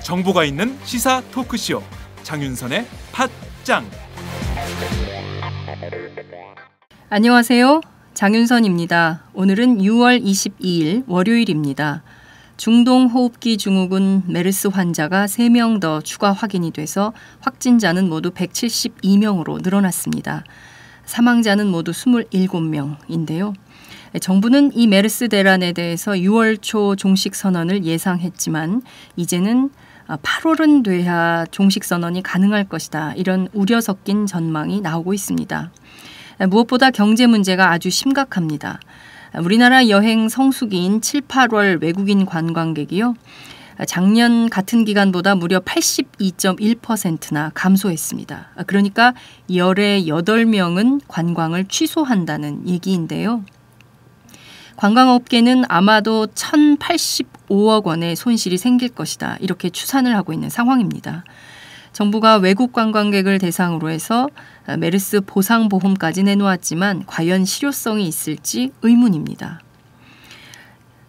정보가 있는 시사 토크쇼 장윤선의 팟짱. 안녕하세요. 장윤선입니다. 오늘은 6월 22일 월요일입니다. 중동호흡기 증후군 메르스 환자가 3명 더 추가 확인이 돼서 확진자는 모두 172명으로 늘어났습니다. 사망자는 모두 27명인데요. 정부는 이 메르스 대란에 대해서 6월 초 종식 선언을 예상했지만 이제는 8월은 돼야 종식 선언이 가능할 것이다. 이런 우려 섞인 전망이 나오고 있습니다. 무엇보다 경제 문제가 아주 심각합니다. 우리나라 여행 성수기인 7, 8월 외국인 관광객이요. 작년 같은 기간보다 무려 82.1%나 감소했습니다. 그러니까 열에 8명은 관광을 취소한다는 얘기인데요. 관광업계는 아마도 1,085억 원의 손실이 생길 것이다. 이렇게 추산을 하고 있는 상황입니다. 정부가 외국 관광객을 대상으로 해서 메르스 보상보험까지 내놓았지만 과연 실효성이 있을지 의문입니다.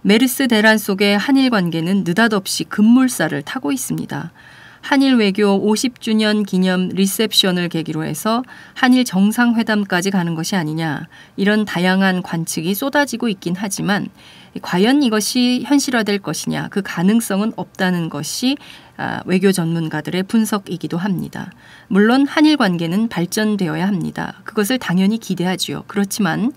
메르스 대란 속에 한일 관계는 느닷없이 급물살을 타고 있습니다. 한일 외교 50주년 기념 리셉션을 계기로 해서 한일 정상회담까지 가는 것이 아니냐, 이런 다양한 관측이 쏟아지고 있긴 하지만 과연 이것이 현실화될 것이냐, 그 가능성은 없다는 것이 외교 전문가들의 분석이기도 합니다. 물론 한일 관계는 발전되어야 합니다. 그것을 당연히 기대하지요. 그렇지만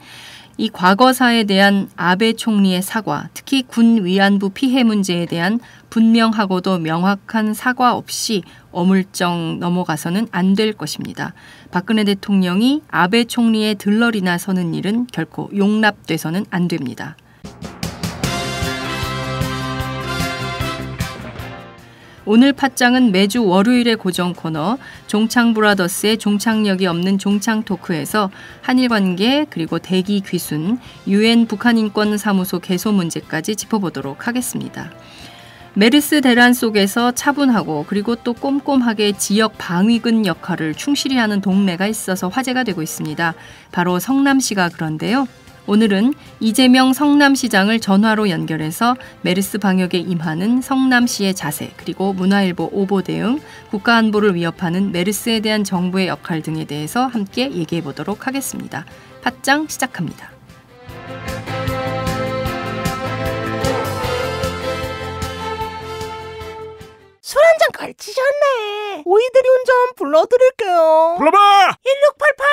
이 과거사에 대한 아베 총리의 사과, 특히 군 위안부 피해 문제에 대한 분명하고도 명확한 사과 없이 어물쩍 넘어가서는 안 될 것입니다. 박근혜 대통령이 아베 총리의 들러리나 서는 일은 결코 용납돼서는 안 됩니다. 오늘 팟짱은 매주 월요일의 고정 코너 종창브라더스의 종착역이 없는 종창토크에서 한일관계 그리고 대기 귀순, UN 북한인권사무소 개소 문제까지 짚어보도록 하겠습니다. 메르스 대란 속에서 차분하고 그리고 또 꼼꼼하게 지역 방위군 역할을 충실히 하는 동네가 있어서 화제가 되고 있습니다. 바로 성남시가 그런데요. 오늘은 이재명 성남시장을 전화로 연결해서 메르스 방역에 임하는 성남시의 자세, 그리고 문화일보 오보 대응, 국가안보를 위협하는 메르스에 대한 정부의 역할 등에 대해서 함께 얘기해 보도록 하겠습니다. 팟짱 시작합니다. 술 한잔 걸치셨네. 오이들이 운전 불러드릴게요. 불러봐! 1688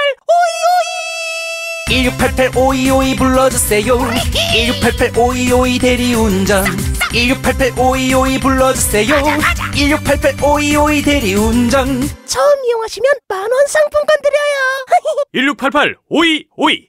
1688 5252 불러주세요. 1688 5252 대리운전. 1688 5252 불러주세요. 1688 5252 대리운전. 처음 이용하시면 만원 상품권 드려요. 1688 5252.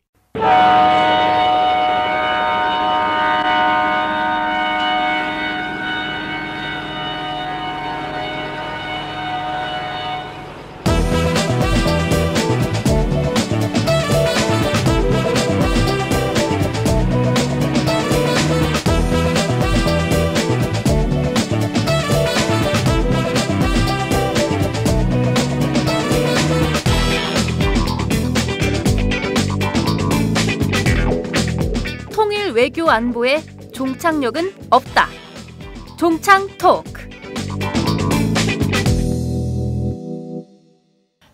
외교 안보에 종착역은 없다. 종창토크.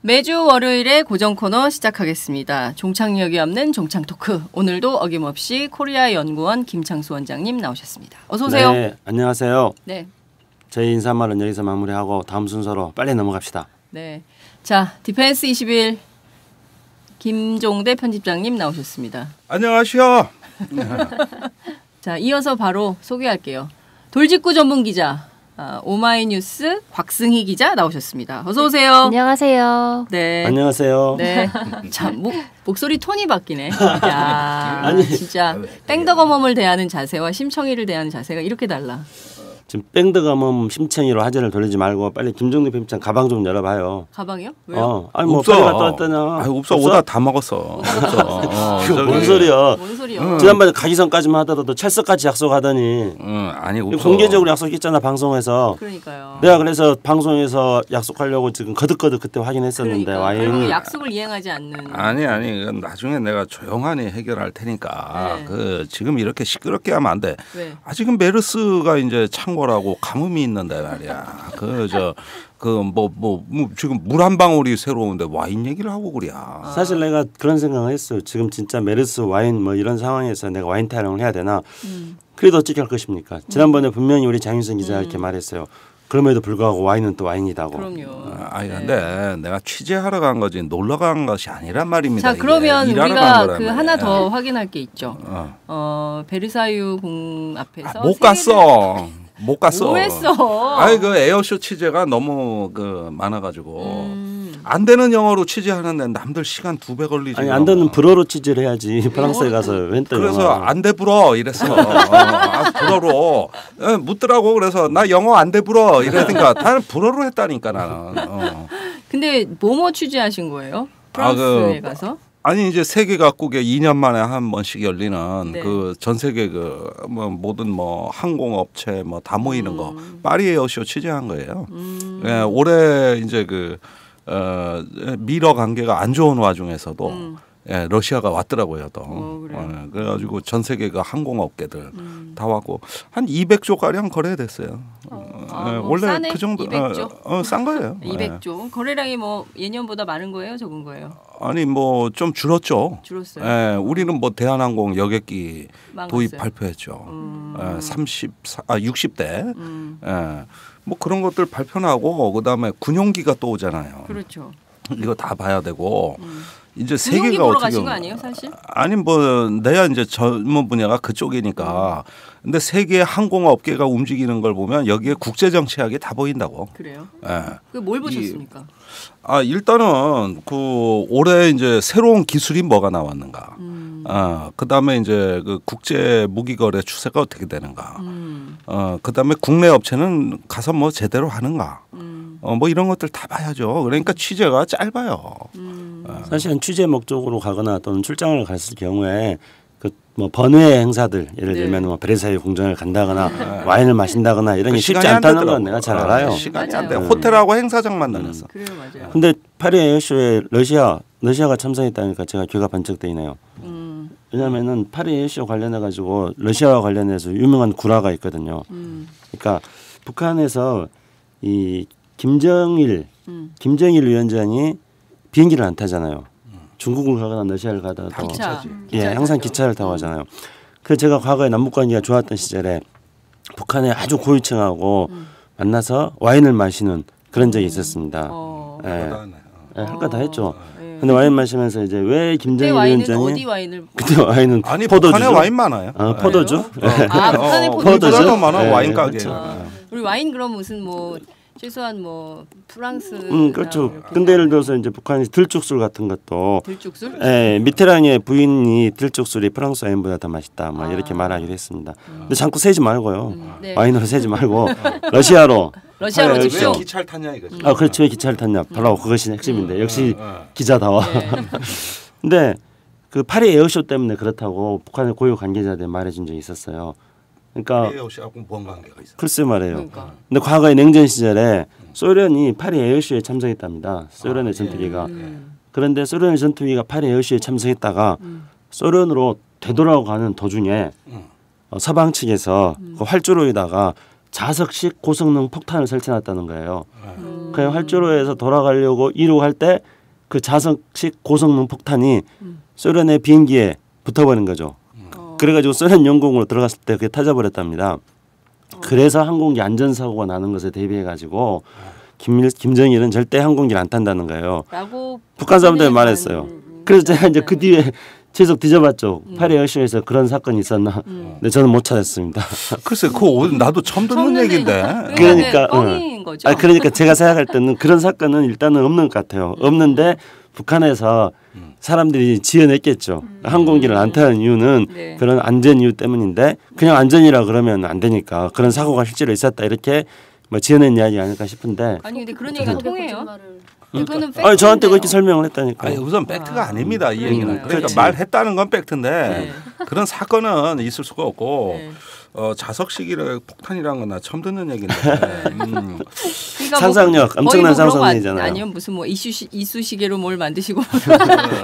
매주 월요일에 고정 코너 시작하겠습니다. 종착역이 없는 종창토크. 오늘도 어김없이 코리아연구원 김창수 원장님 나오셨습니다. 어서 오세요. 네, 안녕하세요. 네. 저희 인사말은 여기서 마무리하고 다음 순서로 빨리 넘어갑시다. 네. 자, 디펜스 21 김종대 편집장님 나오셨습니다. 안녕하세요. 자, 이어서 바로 소개할게요. 돌직구 전문 기자 오마이뉴스 곽승희 기자 나오셨습니다. 어서 오세요. 안녕하세요. 네. 안녕하세요. 네. 참 목소리 톤이 바뀌네. 야, 아니 진짜 뺑덕어멈을 대하는 자세와 심청이를 대하는 자세가 이렇게 달라. 지금 뺑드감은 심청이로 화제를 돌리지 말고 빨리 김정대 편집장 가방 좀 열어봐요. 가방이요? 왜요? 아니 뭐 없어. 빨리 갔다 왔다냐? 없어. 오다 다 먹었어. 없어. 그거 뭔 소리야? 뭔 소리야? 지난번에 가기 전까지만 하더라도 찰석같이 약속하더니 아니 없어. 공개적으로 약속했잖아 방송에서. 그러니까요. 내가 그래서 방송에서 약속하려고 지금 거듭거듭 그때 확인했었는데 그러니까. 와인 그리고 약속을 이행하지 않는. 아니 이건 나중에 내가 조용하니 해결할 테니까 네. 그 지금 이렇게 시끄럽게 하면 안 돼. 왜? 지금 메르스가 이제 창궐하고 가뭄이 있는데 말이야. 지금 물 한 방울이 새로운데 와인 얘기를 하고 그래. 사실 내가 그런 생각을 했어요. 지금 진짜 메르스 와인 뭐 이런 상황에서 내가 와인 타령을 해야 되나? 그래도 어떻게 할 것입니까? 지난번에 분명히 우리 장윤선 기자가 이렇게 말했어요. 그럼에도 불구하고 와인은 또 와인이다고. 그럼요. 근데 내가 취재하러 간 거지 놀러 간 것이 아니란 말입니다. 자, 그러면 일하러 간 우리가 거란 그 말이야. 하나 더 확인할 게 있죠. 베르사유 공 앞에서 못 갔어. 못 갔어. 뭐 했어? 그 에어쇼 취재가 너무 많아가지고 안 되는 영어로 취재하는데 남들 시간 2배 걸리지. 아니 안 되는 불어로 취재를 해야지. 프랑스에 가서 웬또 그래서 영어. 안 돼 불어 이랬어. 불어로 묻더라고. 그래서 나 영어 안 돼 불어 이러니까 나는 불어로 했다니까 나는. 근데 뭐뭐 취재하신 거예요? 프랑스에 가서? 아니 이제 세계 각국에 2년 만에 한 번씩 열리는 네. 그 전 세계 모든 항공업체 다 모이는 거 파리 에어쇼 취재한 거예요. 예, 올해 이제 미러 관계가 안 좋은 와중에서도 예, 러시아가 왔더라고요 또. 그래가지고 전 세계 그 항공업계들 다 왔고 한 200조 가량 거래됐어요. 원래 싸네? 그 정도 200조? 싼 거예요. 200조. 거래량이 예년보다 많은 거예요, 적은 거예요? 아니 좀 줄었죠. 줄었어요. 예, 우리는 대한항공 여객기 도입 망했어요. 발표했죠. 60대. 예, 그런 것들 발표하고 그다음에 군용기가 또 오잖아요. 그렇죠. 이거 다 봐야 되고 이제 군용기 세계가 보러 어떻게 가신 거 아니에요, 사실? 아니 내가 이제 전문 분야가 그쪽이니까. 근데 세계 항공업계가 움직이는 걸 보면 여기에 국제 정치학이 다 보인다고. 그래요? 예. 뭘 보셨습니까? 일단은 올해 이제 새로운 기술이 뭐가 나왔는가. 그다음에 이제 국제 무기 거래 추세가 어떻게 되는가. 그다음에 국내 업체는 가서 제대로 하는가. 이런 것들 다 봐야죠. 그러니까 취재가 짧아요. 사실은 취재 목적으로 가거나 또는 출장을 갔을 경우에 번외 행사들 예를 들면 베르사유 궁전을 간다거나 와인을 마신다거나 이런 게 쉽지 않다는 건 내가 잘 알아요. 시간이 안 돼. 호텔하고 행사장만 다녔어. 그래요, 맞아요. 근데 파리 에어쇼에 러시아가 참석했다니까 제가 귀가 번쩍 뜨이네요. 왜냐하면은 파리 에어쇼 관련해 가지고 러시아와 관련해서 유명한 구라가 있거든요. 그러니까 북한에서 이 김정일 위원장이 비행기를 안 타잖아요. 중국을 가거나 러시아를 가다가 항상 기차를 타고 하잖아요. 그래서 제가 과거에 남북 관계가 좋았던 시절에 북한의 아주 고위층하고 만나서 와인을 마시는 그런 적이 있었습니다. 할 거 다 했죠. 근데 와인 마시면서 이제 왜 김정일 위원장이 어디 와인을? 그때 와인은 아니 포도주. 북한에 와인 많아요. 포도주. 북한에 포도주 많아 와인 가게. 그렇죠. 우리 와인 그럼 무슨 최소한 프랑스. 그렇죠. 근데 예를 들어서 이제 북한이 들쭉술 같은 것도. 들쭉술? 예, 미테랑의 부인이 들쭉술이 프랑스 와인보다 더 맛있다. 이렇게 말하기도 했습니다. 근데 자꾸 세지 말고요. 네. 와인으로 세지 말고 러시아로 집중. 왜 기차를 탔냐 이거지. 그렇죠. 왜 기차를 탔냐. 바로 그것이 핵심인데 역시 기자다워. 근데 그 파리 에어쇼 때문에 그렇다고 북한의 고유 관계자들 말해준 적이 있었어요. 그러니까 에어쇼하고 뭔 관계가 있어? 글쎄 말이에요. 그러니까. 근데 과거에 냉전 시절에 소련이 파리 에어쇼에 참석했답니다. 소련의 전투기가. 그런데 소련의 전투기가 파리 에어쇼에 참석했다가 소련으로 되돌아가는 도중에 서방 측에서 그 활주로에다가 자석식 고성능 폭탄을 설치해놨다는 거예요. 그 활주로에서 돌아가려고 이륙할 때 그 자석식 고성능 폭탄이 소련의 비행기에 붙어버린 거죠. 그래가지고 소련 영공으로 들어갔을 때 그게 터져버렸답니다. 그래서 항공기 안전사고가 나는 것에 대비해가지고 김정일은 절대 항공기를 안 탄다는 거예요. 라고 북한 사람들이 말했어요. 그래서 제가 이제 그 뒤에 계속 뒤져봤죠. 파리 에어쇼에서 그런 사건이 있었나. 근데 저는 못 찾았습니다. 글쎄 그거 나도 처음 듣는 얘기인데. 그러니까 뻥인 거죠. 그러니까 제가 생각할 때는 그런 사건은 일단은 없는 것 같아요. 없는데 북한에서 사람들이 지어냈겠죠. 항공기를 안 타는 이유는 네. 그런 안전 이유 때문인데 그냥 안전이라 그러면 안 되니까 그런 사고가 실제로 있었다 이렇게 뭐 지어낸 이야기 아닐까 싶은데 아니 근데 그런 얘기가 통해요. 이거는 아니 저한테 팩트인데요. 그렇게 설명을 했다니까. 아니 우선 팩트가 아닙니다 이 얘기는. 그러니까 그렇지. 말했다는 건 팩트인데 네. 그런 사건은 있을 수가 없고 네. 자석 시기를 폭탄이라는 건 나 처음 듣는 얘기인데. 그러니까 상상력, 거의 엄청난 그런 거 상상력이잖아요. 아니요 무슨 뭐 이쑤시개로 뭘 만드시고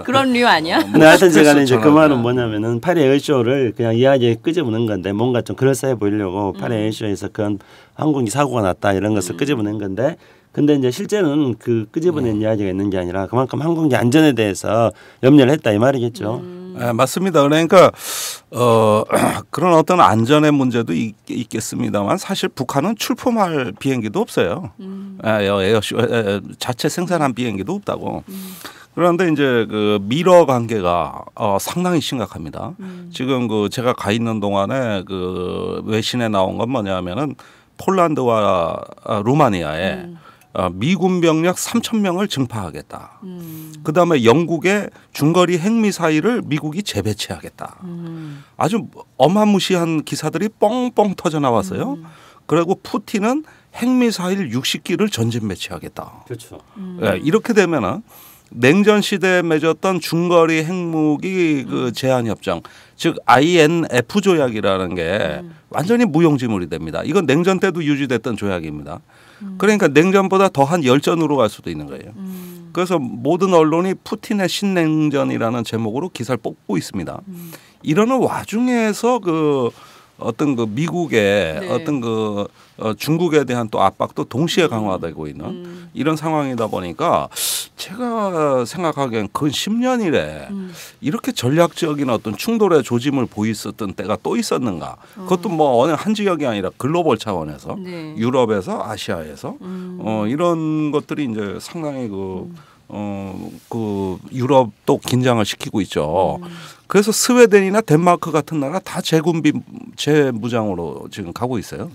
그런 류 아니야? 근데 하여튼 제가 이제 그 그랬었잖아요. 말은 뭐냐면은 파리 에어쇼를 그냥 이야기에 끄집어낸 건데 뭔가 좀 그럴싸해 보이려고 파리 에어쇼에서 그런 항공기 사고가 났다 이런 것을 끄집어낸 건데 근데 이제 실제는 그 끄집어낸 이야기가 있는 게 아니라 그만큼 항공기 안전에 대해서 염려를 했다 이 말이겠죠. 네, 맞습니다. 그러니까 그런 어떤 안전의 문제도 있겠습니다만 사실 북한은 출품할 비행기도 없어요. 에어쇼 자체 생산한 비행기도 없다고. 그런데 이제 그 미러 관계가 상당히 심각합니다. 지금 그 제가 가 있는 동안에 그 외신에 나온 건 뭐냐면은 폴란드와 루마니아에 미군 병력 3,000명을 증파하겠다. 그다음에 영국의 중거리 핵미사일을 미국이 재배치하겠다. 아주 어마무시한 기사들이 뻥뻥 터져 나왔어요. 그리고 푸틴은 핵미사일 60기를 전진 배치하겠다. 그렇죠. 네, 이렇게 되면은 냉전 시대에 맺었던 중거리 핵무기 그 제한 협정, 즉 INF 조약이라는 게 완전히 무용지물이 됩니다. 이건 냉전 때도 유지됐던 조약입니다. 그러니까 냉전보다 더한 열전으로 갈 수도 있는 거예요. 그래서 모든 언론이 푸틴의 신냉전이라는 제목으로 기사를 뽑고 있습니다. 이러는 와중에서 그 어떤 그 미국의 네. 어떤 그 중국에 대한 또 압박도 동시에 강화되고 있는 이런 상황이다 보니까 제가 생각하기엔 근 10년 이래 이렇게 전략적인 어떤 충돌의 조짐을 보였었던 때가 또 있었는가. 그것도 뭐 어느 한 지역이 아니라 글로벌 차원에서 네. 유럽에서 아시아에서 이런 것들이 이제 상당히 그 유럽도 긴장을 시키고 있죠. 그래서 스웨덴이나 덴마크 같은 나라 다 재무장으로 지금 가고 있어요.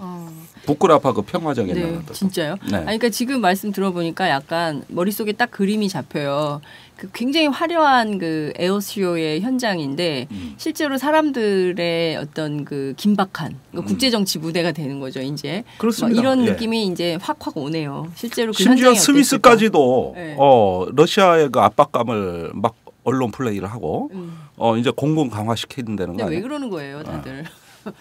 부끄라파 그 평화적인 네, 나라들. 진짜요? 네. 아니, 그러니까 지금 말씀 들어보니까 약간 머릿속에 딱 그림이 잡혀요. 그 굉장히 화려한 그 에어쇼의 현장인데 실제로 사람들의 어떤 그 긴박한 국제 정치 무대가 되는 거죠, 이제. 그렇습니다. 이런 예. 느낌이 이제 확 오네요. 실제로 그 심지어 현장이 스위스까지도 네. 러시아의 그 압박감을 막 언론 플레이를 하고 이제 공군 강화시키는 데는 근데 거 왜 아니에요? 그러는 거예요, 다들?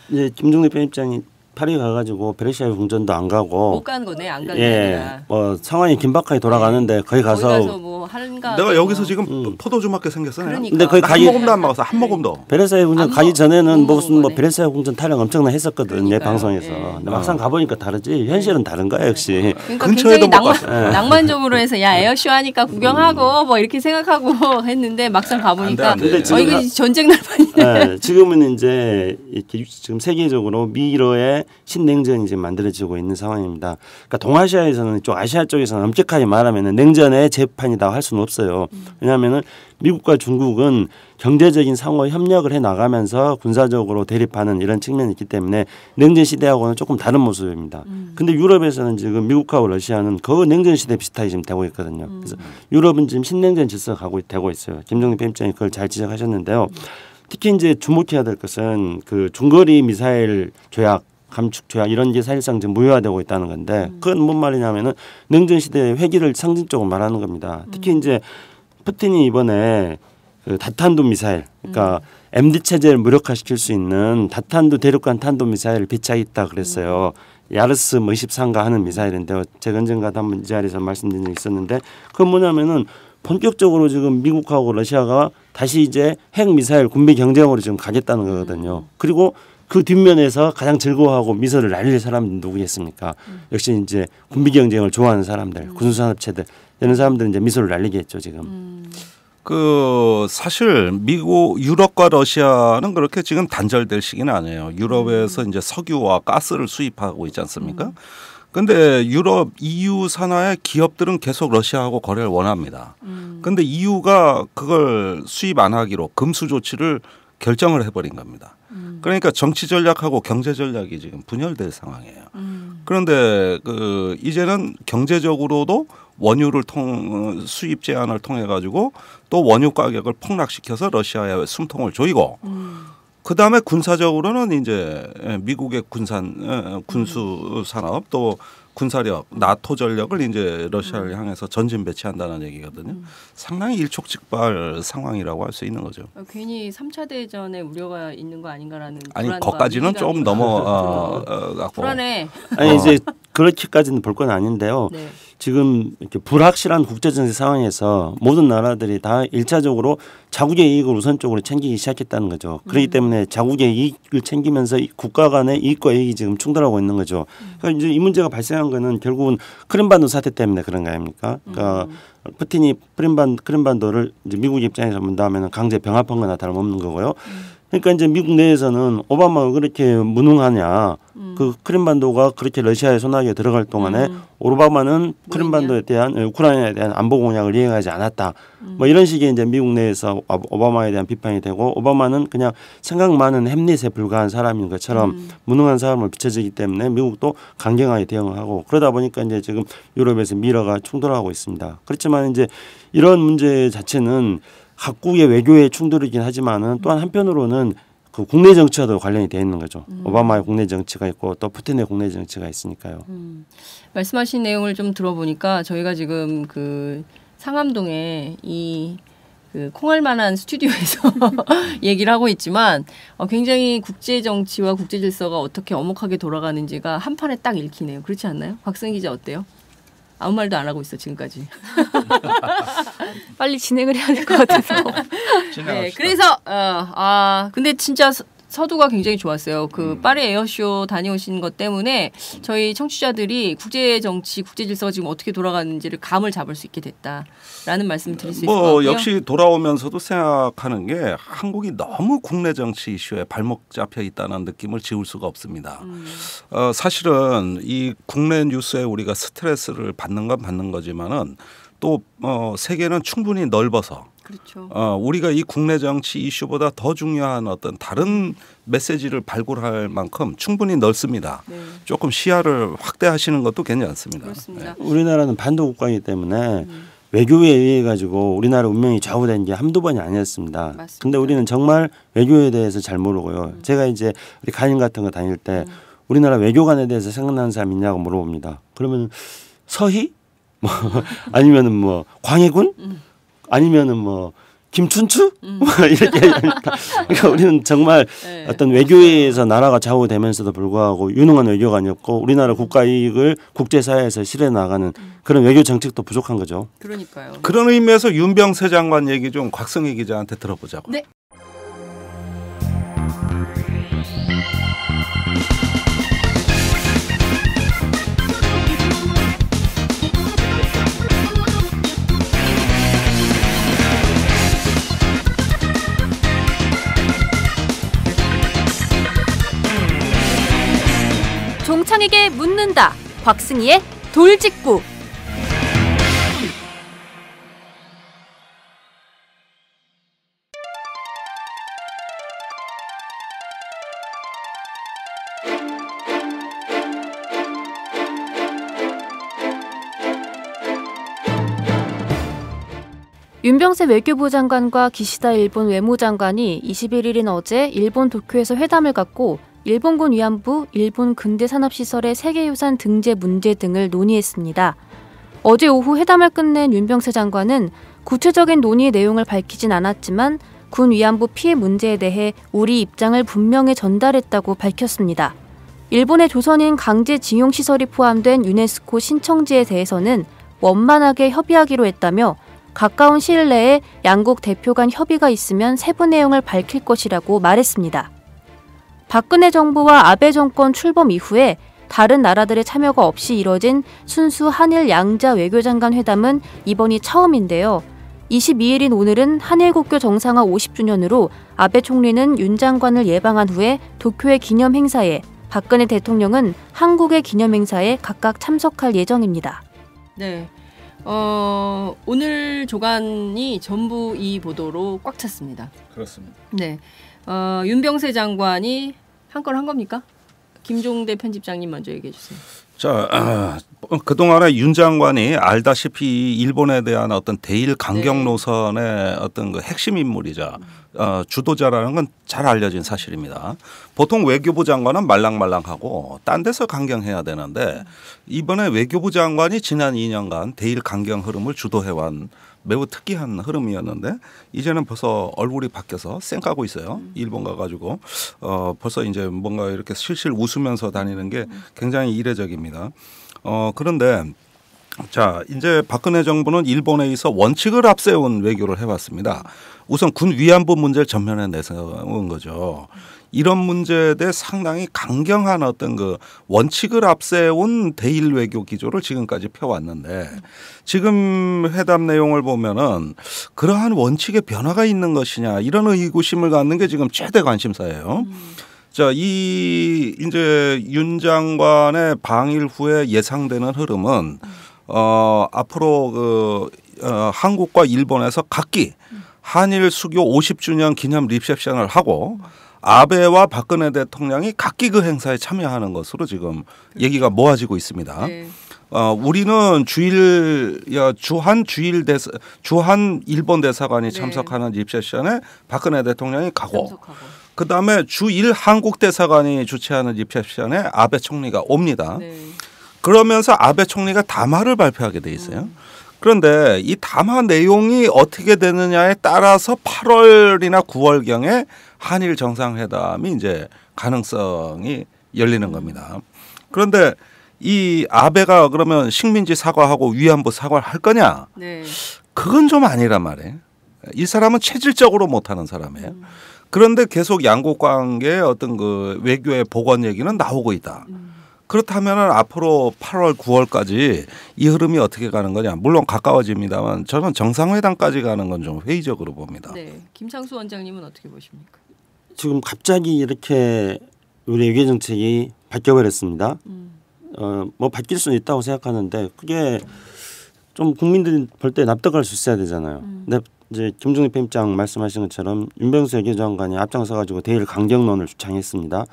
이제 김종대 편집장이 파리 가가지고 베르사유 궁전도 안 가고 못 가는 거네, 안 가는 게 아니라. 뭐 상황이 긴박하게 돌아가는데 거기 가서 뭐 한가 내가 여기서 지금 포도주 맞게 생겼어. 그러니까. 근데 거기 한 가기 모금도 안 먹었어. 한 모금도. 베르사유 궁전 안 가기 전에는 못 무슨 뭐 먹어네. 베르사유 궁전 타령 엄청나 했었거든 내 그러니까요. 방송에서. 예. 근데 막상 가보니까 다르지. 현실은 다른 거야 역시. 그러니까 근처에도 굉장히 못 갔어요. 낭만적으로 해서 야 에어쇼 하니까 구경하고 뭐 이렇게 생각하고 했는데 막상 가보니까 안 돼, 안 돼. 근데 이거 전쟁 날 판이네. 네, 지금은 이제 이렇게 지금 세계적으로 미러의 신냉전이 지금 만들어지고 있는 상황입니다. 그러니까 동아시아에서는 쪽 아시아 쪽에서는 엄격하게 말하면 냉전의 재판이다 할 수는 없어요. 왜냐하면은 미국과 중국은 경제적인 상호 협력을 해 나가면서 군사적으로 대립하는 이런 측면이 있기 때문에 냉전 시대하고는 조금 다른 모습입니다. 근데 유럽에서는 지금 미국하고 러시아는 그 냉전 시대 비슷하게 지금 되고 있거든요. 그래서 유럽은 지금 신냉전 질서가 되고 있어요. 김정일 편집장이 그걸 잘 지적하셨는데요. 특히 이제 주목해야 될 것은 그 중거리 미사일 조약 감축 조약 이런 게 사실상 지금 무효화되고 있다는 건데 그건 뭔 말이냐면은 냉전 시대의 회기를 상징적으로 말하는 겁니다. 특히 이제 푸틴이 이번에 그 다탄도 미사일, 그러니까 MD 체제를 무력화시킬 수 있는 다탄도 대륙간 탄도 미사일을 비차했다 그랬어요. 야르스 뭐 23가 하는 미사일인데요. 제가 언젠가도 한번 이 자리에서 말씀드린 적이 있었는데 그건 뭐냐면은 본격적으로 지금 미국하고 러시아가 다시 이제 핵 미사일 군비 경쟁으로 지금 가겠다는 거거든요. 그리고 그 뒷면에서 가장 즐거워하고 미소를 날릴 사람은 누구겠습니까? 역시 이제 군비 경쟁을 좋아하는 사람들, 군수산업체들 이런 사람들은 이제 미소를 날리겠죠 지금. 그 사실 미국, 유럽과 러시아는 그렇게 지금 단절될 시기는 아니에요. 유럽에서 이제 석유와 가스를 수입하고 있지 않습니까? 근데 유럽 EU 산하의 기업들은 계속 러시아하고 거래를 원합니다. 근데 EU가 그걸 수입 안 하기로 금수 조치를 결정을 해버린 겁니다. 그러니까 정치 전략하고 경제 전략이 지금 분열될 상황이에요. 그런데 그 이제는 경제적으로도 원유를 수입 제한을 통해 가지고 또 원유 가격을 폭락시켜서 러시아의 숨통을 조이고 그다음에 군사적으로는 이제 미국의 군수 산업 또 군사력, 나토 전력을 이제 러시아를 향해서 전진 배치한다는 얘기거든요. 상당히 일촉즉발 상황이라고 할 수 있는 거죠. 괜히 3차 대전에 우려가 있는 거 아닌가라는 아니, 거기까지는 좀 넘어갔고. 불안해. 아니 이제 그렇게까지는 볼 건 아닌데요. 네. 지금 이렇게 불확실한 국제정세 상황에서 모든 나라들이 다 1차적으로 자국의 이익을 우선적으로 챙기기 시작했다는 거죠. 그렇기 때문에 자국의 이익을 챙기면서 국가 간의 이익과 이익이 지금 충돌하고 있는 거죠. 그러니까 이제 이 문제가 발생한 거는 결국은 크림반도 사태 때문에 그런 거 아닙니까? 그러니까 푸틴이 크림반도를 이제 미국 입장에서 본다면 강제 병합한 거나 다름없는 거고요. 그러니까 이제 미국 내에서는 오바마가 그렇게 무능하냐, 그 크림반도가 그렇게 러시아의 손아귀에 들어갈 동안에 오바마는 크림반도에 대한 우크라이나에 대한 안보 공약을 이행하지 않았다. 뭐 이런 식의 이제 미국 내에서 오바마에 대한 비판이 되고 오바마는 그냥 생각 많은 햄릿에 불과한 사람인 것처럼 무능한 사람을 비춰지기 때문에 미국도 강경하게 대응을 하고 그러다 보니까 이제 지금 유럽에서 미러가 충돌하고 있습니다. 그렇지만 이제 이런 문제 자체는 각국의 외교의 충돌이긴 하지만은 또한 한편으로는 그 국내 정치와도 관련이 되어 있는 거죠. 오바마의 국내 정치가 있고 또 푸틴의 국내 정치가 있으니까요. 말씀하신 내용을 좀 들어보니까 저희가 지금 그 상암동에 이 그 콩알만한 스튜디오에서 얘기를 하고 있지만 굉장히 국제 정치와 국제 질서가 어떻게 엄혹하게 돌아가는지가 한 판에 딱 읽히네요. 그렇지 않나요? 박승희 기자 어때요? 아무 말도 안 하고 있어 지금까지. 빨리 진행을 해야 될 것 같아서. 네, 그래서 근데 진짜 서두가 굉장히 좋았어요. 그 파리 에어쇼 다녀오신 것 때문에 저희 청취자들이 국제 정치, 국제 질서가 지금 어떻게 돌아가는지를 감을 잡을 수 있게 됐다라는 말씀을 드릴 수 있을 것 같고요. 역시 돌아오면서도 생각하는 게 한국이 너무 국내 정치 이슈에 발목 잡혀 있다는 느낌을 지울 수가 없습니다. 사실은 이 국내 뉴스에 우리가 스트레스를 받는 건 받는 거지만은 또 세계는 충분히 넓어서 그렇죠. 우리가 이 국내 정치 이슈보다 더 중요한 어떤 다른 메시지를 발굴할 만큼 충분히 넓습니다. 네. 조금 시야를 확대하시는 것도 괜찮습니다. 그렇습니다. 네. 우리나라는 반도 국가이기 때문에 외교에 의해 가지고 우리나라 운명이 좌우된 게 한두 번이 아니었습니다. 맞습니다. 근데 우리는 정말 외교에 대해서 잘 모르고요. 제가 이제 우리 간임 같은 거 다닐 때 우리나라 외교관에 대해서 생각나는 사람 있냐고 물어봅니다. 그러면 서희? 뭐 아니면은 뭐 광해군? 아니면은 뭐 김춘추? 이렇게 하니까 그러니까 우리는 정말 네. 어떤 외교에서 나라가 좌우되면서도 불구하고 유능한 외교관이었고 우리나라 국가 이익을 국제사회에서 실해 나가는 그런 외교 정책도 부족한 거죠. 그러니까요. 그런 의미에서 윤병세 장관 얘기 좀 곽승희 기자한테 들어보자고. 네. 종창에게 묻는다. 곽승희의 돌직구. 윤병세 외교부 장관과 기시다 일본 외무장관이 21일인 어제 일본 도쿄에서 회담을 갖고 일본군 위안부, 일본 근대산업시설의 세계유산 등재 문제 등을 논의했습니다. 어제 오후 회담을 끝낸 윤병세 장관은 구체적인 논의 내용을 밝히진 않았지만 군 위안부 피해 문제에 대해 우리 입장을 분명히 전달했다고 밝혔습니다. 일본의 조선인 강제징용시설이 포함된 유네스코 신청지에 대해서는 원만하게 협의하기로 했다며 가까운 시일 내에 양국 대표 간 협의가 있으면 세부 내용을 밝힐 것이라고 말했습니다. 박근혜 정부와 아베 정권 출범 이후에 다른 나라들의 참여가 없이 이뤄진 순수 한일 양자 외교장관 회담은 이번이 처음인데요. 22일인 오늘은 한일 국교 정상화 50주년으로 아베 총리는 윤 장관을 예방한 후에 도쿄의 기념 행사에, 박근혜 대통령은 한국의 기념 행사에 각각 참석할 예정입니다. 네. 오늘 조간이 전부 이 보도로 꽉 찼습니다. 그렇습니다. 네. 윤병세 장관이 한 건 한 겁니까? 김종대 편집장님 먼저 얘기해 주세요. 자, 그동안에 윤 장관이 알다시피 일본에 대한 어떤 대일 강경 노선의 어떤 그 핵심 인물이자 주도자라는 건 잘 알려진 사실입니다. 보통 외교부 장관은 말랑말랑하고 딴 데서 강경해야 되는데 이번에 외교부 장관이 지난 2년간 대일 강경 흐름을 주도해온 매우 특이한 흐름이었는데 이제는 벌써 얼굴이 바뀌어서 쌩까고 있어요. 일본 가가지고 벌써 이제 뭔가 이렇게 실실 웃으면서 다니는 게 굉장히 이례적입니다. 그런데 자, 이제 박근혜 정부는 일본에 있어 원칙을 앞세운 외교를 해왔습니다. 우선 군 위안부 문제를 전면에 내세운 거죠. 이런 문제에 대해 상당히 강경한 어떤 그 원칙을 앞세운 대일 외교 기조를 지금까지 펴왔는데 지금 회담 내용을 보면은 그러한 원칙의 변화가 있는 것이냐 이런 의구심을 갖는 게 지금 최대 관심사예요. 자, 이 이제 윤 장관의 방일 후에 예상되는 흐름은 앞으로 한국과 일본에서 각기 한일 수교 50주년 기념 리셉션을 하고 아베와 박근혜 대통령이 각기 그 행사에 참여하는 것으로 지금 얘기가 모아지고 있습니다. 네. 우리는 주한 일본 대사관이 참석하는 리셉션에 박근혜 대통령이 가고 그다음에 주일 한국 대사관이 주최하는 리셉션에 아베 총리가 옵니다. 네. 그러면서 아베 총리가 담화를 발표하게 돼 있어요. 그런데 이 담화 내용이 어떻게 되느냐에 따라서 8월이나 9월경에 한일 정상회담이 이제 가능성이 열리는 겁니다. 그런데 이 아베가 그러면 식민지 사과하고 위안부 사과를 할 거냐? 네. 그건 좀 아니란 말이에요. 이 사람은 체질적으로 못하는 사람이에요. 그런데 계속 양국 관계의 어떤 그 외교의 복원 얘기는 나오고 있다. 그렇다면 앞으로 8월, 9월까지 이 흐름이 어떻게 가는 거냐. 물론 가까워집니다만 저는 정상회담까지 가는 건 좀 회의적으로 봅니다. 네, 김창수 원장님은 어떻게 보십니까? 지금 갑자기 이렇게 우리 외교 정책이 바뀌어버렸습니다. 뭐 바뀔 수는 있다고 생각하는데 그게 좀 국민들이 볼 때 납득할 수 있어야 되잖아요. 근데 이제 김종대 편집장 말씀하신 것처럼 윤병수 외교장관이 앞장서 가지고 대일 강경론을 주창했습니다.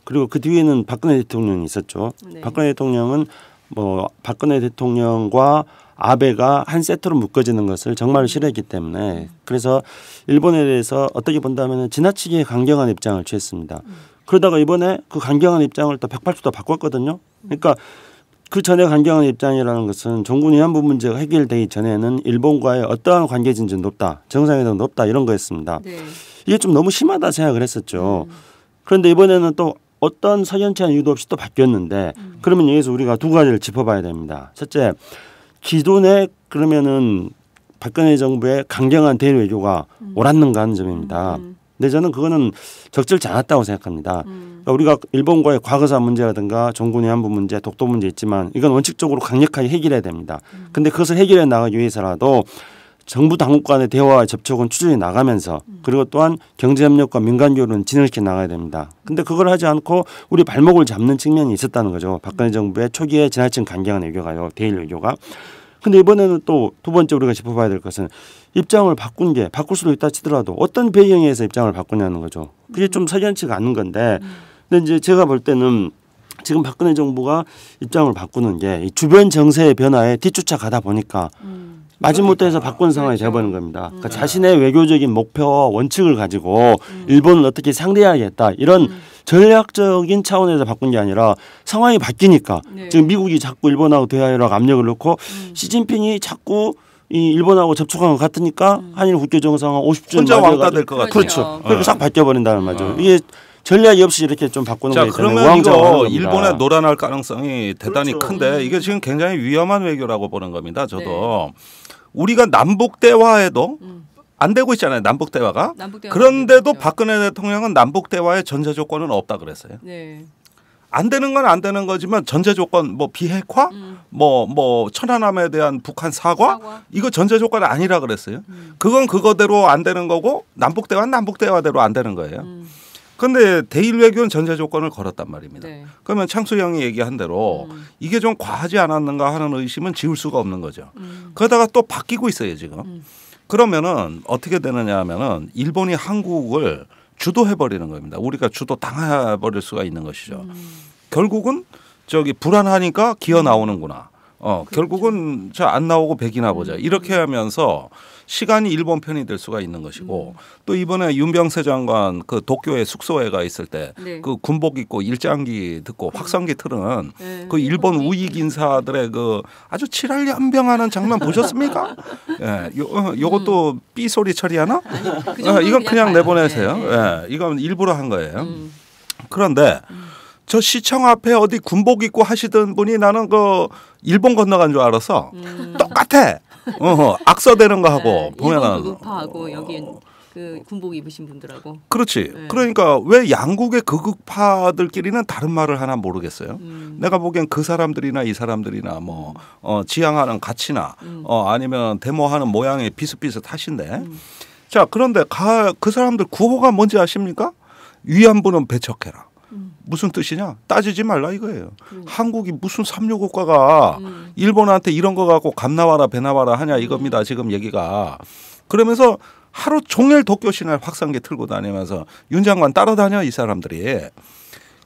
그리고 그 뒤에는 박근혜 대통령이 있었죠. 네. 박근혜 대통령은 뭐 박근혜 대통령과 아베가 한 세트로 묶어지는 것을 정말 싫어했기 때문에 그래서 일본에 대해서 어떻게 본다면 지나치게 강경한 입장을 취했습니다. 그러다가 이번에 그 강경한 입장을 또 180도 바꿨거든요. 그러니까 그 전에 강경한 입장이라는 것은 종군 위안부 문제가 해결되기 전에는 일본과의 어떠한 관계 진전도 없다. 정상회담도 없다. 이런 거였습니다. 네. 이게 좀 너무 심하다 생각을 했었죠. 그런데 이번에는 또 어떤 석연치한 이유도 없이 또 바뀌었는데 그러면 여기서 우리가 두 가지를 짚어봐야 됩니다. 첫째, 기존에 그러면은 박근혜 정부의 강경한 대일 외교가 옳았는가 하는 점입니다. 근데 저는 그거는 적절치 않았다고 생각합니다. 그러니까 우리가 일본과의 과거사 문제라든가 종군 위안부 문제, 독도 문제 있지만 이건 원칙적으로 강력하게 해결해야 됩니다. 근데 그것을 해결해 나가기 위해서라도 정부 당국 간의 대화와 접촉은 추진해 나가면서 그리고 또한 경제협력과 민간교류는 진행시켜 나가야 됩니다. 근데 그걸 하지 않고 우리 발목을 잡는 측면이 있었다는 거죠. 박근혜 정부의 초기에 지나친 강경한 외교가요. 대일 외교가. 근데 이번에는 또 두 번째 우리가 짚어봐야 될 것은 입장을 바꾼 게 바꿀 수도 있다 치더라도 어떤 배경에 의해서 입장을 바꾸냐는 거죠. 그게 좀 석연치가 않은 건데 근데 이제 제가 볼 때는 지금 박근혜 정부가 입장을 바꾸는 게 이 주변 정세의 변화에 뒤쫓아가다 보니까 마지못해서 바꾼 상황이 되어버린 겁니다. 그러니까 자신의 외교적인 목표와 원칙을 가지고 일본을 어떻게 상대해야겠다 이런 전략적인 차원에서 바꾼 게 아니라 상황이 바뀌니까 네. 지금 미국이 자꾸 일본하고 대화하려고 압력을 넣고 시진핑이 자꾸 이 일본하고 접촉한 것 같으니까 한일 국교 정상화 50주년 혼자 왕따 될 것 같아요. 그렇죠. 그러니까 싹 바뀌어버린다는 말이죠. 이게 전략이 없이 이렇게 좀 바꾸는 자, 거기 때문에 그러면 이거 우왕좌왕하는 일본에 겁니다. 놀아날 가능성이 대단히 그렇죠. 큰데 이게 지금 굉장히 위험한 외교라고 보는 겁니다. 저도 우리가 남북 대화에도 안 되고 있잖아요. 남북 대화가. 그런데도 박근혜 대통령은 남북 대화에 전제 조건은 없다 그랬어요. 네. 안 되는 건 안 되는 거지만 전제 조건 뭐 비핵화, 뭐 천안함에 대한 북한 사과 이거 전제 조건 아니라 그랬어요. 그건 그거대로 안 되는 거고 남북 대화는 남북 대화대로 안 되는 거예요. 그런데 대일 외교는 전제 조건을 걸었단 말입니다. 네. 그러면 창수 형이 얘기한 대로 이게 좀 과하지 않았는가 하는 의심은 지울 수가 없는 거죠. 그러다가 또 바뀌고 있어요 지금. 그러면은 어떻게 되느냐 하면은 일본이 한국을 주도해 버리는 겁니다. 우리가 주도 당해 버릴 수가 있는 것이죠. 결국은 저기 불안하니까 기어 나오는구나. 결국은 저 안 나오고 백이나 보자. 이렇게 하면서 시간이 일본 편이 될 수가 있는 것이고 또 이번에 윤병세 장관 그 도쿄에 숙소에가 있을 때 그 군복 입고 일장기 듣고 확성기 틀은 그 일본 우익 인사들의 그 아주 칠할연병하는 장면 보셨습니까? 예, 요것도 삐 소리 처리하나? 이건 그냥 내보내세요. 예, 이건 일부러 한 거예요. 그런데 저 시청 앞에 어디 군복 입고 하시던 분이 나는 그 일본 건너간 줄 알았어. 똑같아. 악서대는 거 하고 보면은 일본 극우파하고 여기 그 군복 입으신 분들하고. 그렇지. 그러니까 왜 양국의 극우파들끼리는 다른 말을 하나 모르겠어요. 내가 보기엔 그 사람들이나 이 사람들이나 뭐 지향하는 가치나 아니면 데모하는 모양이 비슷비슷하신데. 자, 그런데 그 사람들 구호가 뭔지 아십니까? 위안부는 배척해라. 무슨 뜻이냐? 따지지 말라 이거예요. 한국이 무슨 삼류국가가 일본한테 이런 거 갖고 감 나와라 배 나와라 하냐 이겁니다. 지금 얘기가. 그러면서 하루 종일 도쿄 시내 확산기 틀고 다니면서 윤 장관 따라다녀 이 사람들이.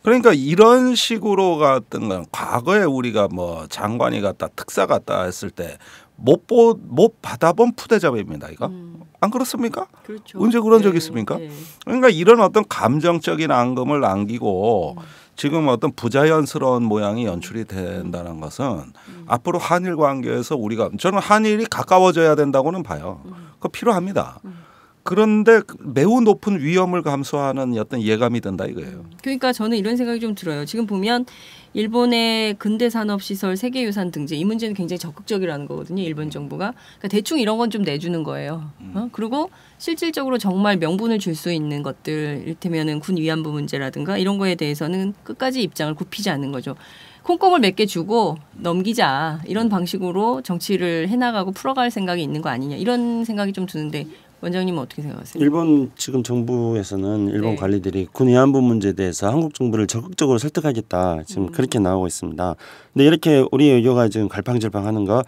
그러니까 이런 식으로 같은 건 과거에 우리가 뭐 장관이 갔다 특사 갔다 했을 때 못 받아본 푸대접입니다. 이거 안 그렇습니까? 그렇죠. 언제 그런 적 있습니까? 그러니까 이런 어떤 감정적인 앙금을 남기고 지금 어떤 부자연스러운 모양이 연출이 된다는 것은 앞으로 한일 관계에서 우리가 저는 한일이 가까워져야 된다고는 봐요. 그거 필요합니다. 그런데 매우 높은 위험을 감수하는 어떤 예감이 든다 이거예요. 그러니까 저는 이런 생각이 좀 들어요. 지금 보면 일본의 근대산업시설 세계유산 등재 이 문제는 굉장히 적극적이라는 거거든요. 일본 정부가. 그러니까 대충 이런 건 좀 내주는 거예요. 그리고 실질적으로 정말 명분을 줄 수 있는 것들 이를테면은 군 위안부 문제라든가 이런 거에 대해서는 끝까지 입장을 굽히지 않는 거죠. 콩콩을 몇 개 주고 넘기자 이런 방식으로 정치를 해나가고 풀어갈 생각이 있는 거 아니냐 이런 생각이 좀 드는데 원장님은 어떻게 생각하세요? 일본 지금 정부에서는 일본 관리들이 군 위안부 문제에 대해서 한국 정부를 적극적으로 설득하겠다 지금 그렇게 나오고 있습니다. 근데 이렇게 우리 외교가 지금 갈팡질팡하는 거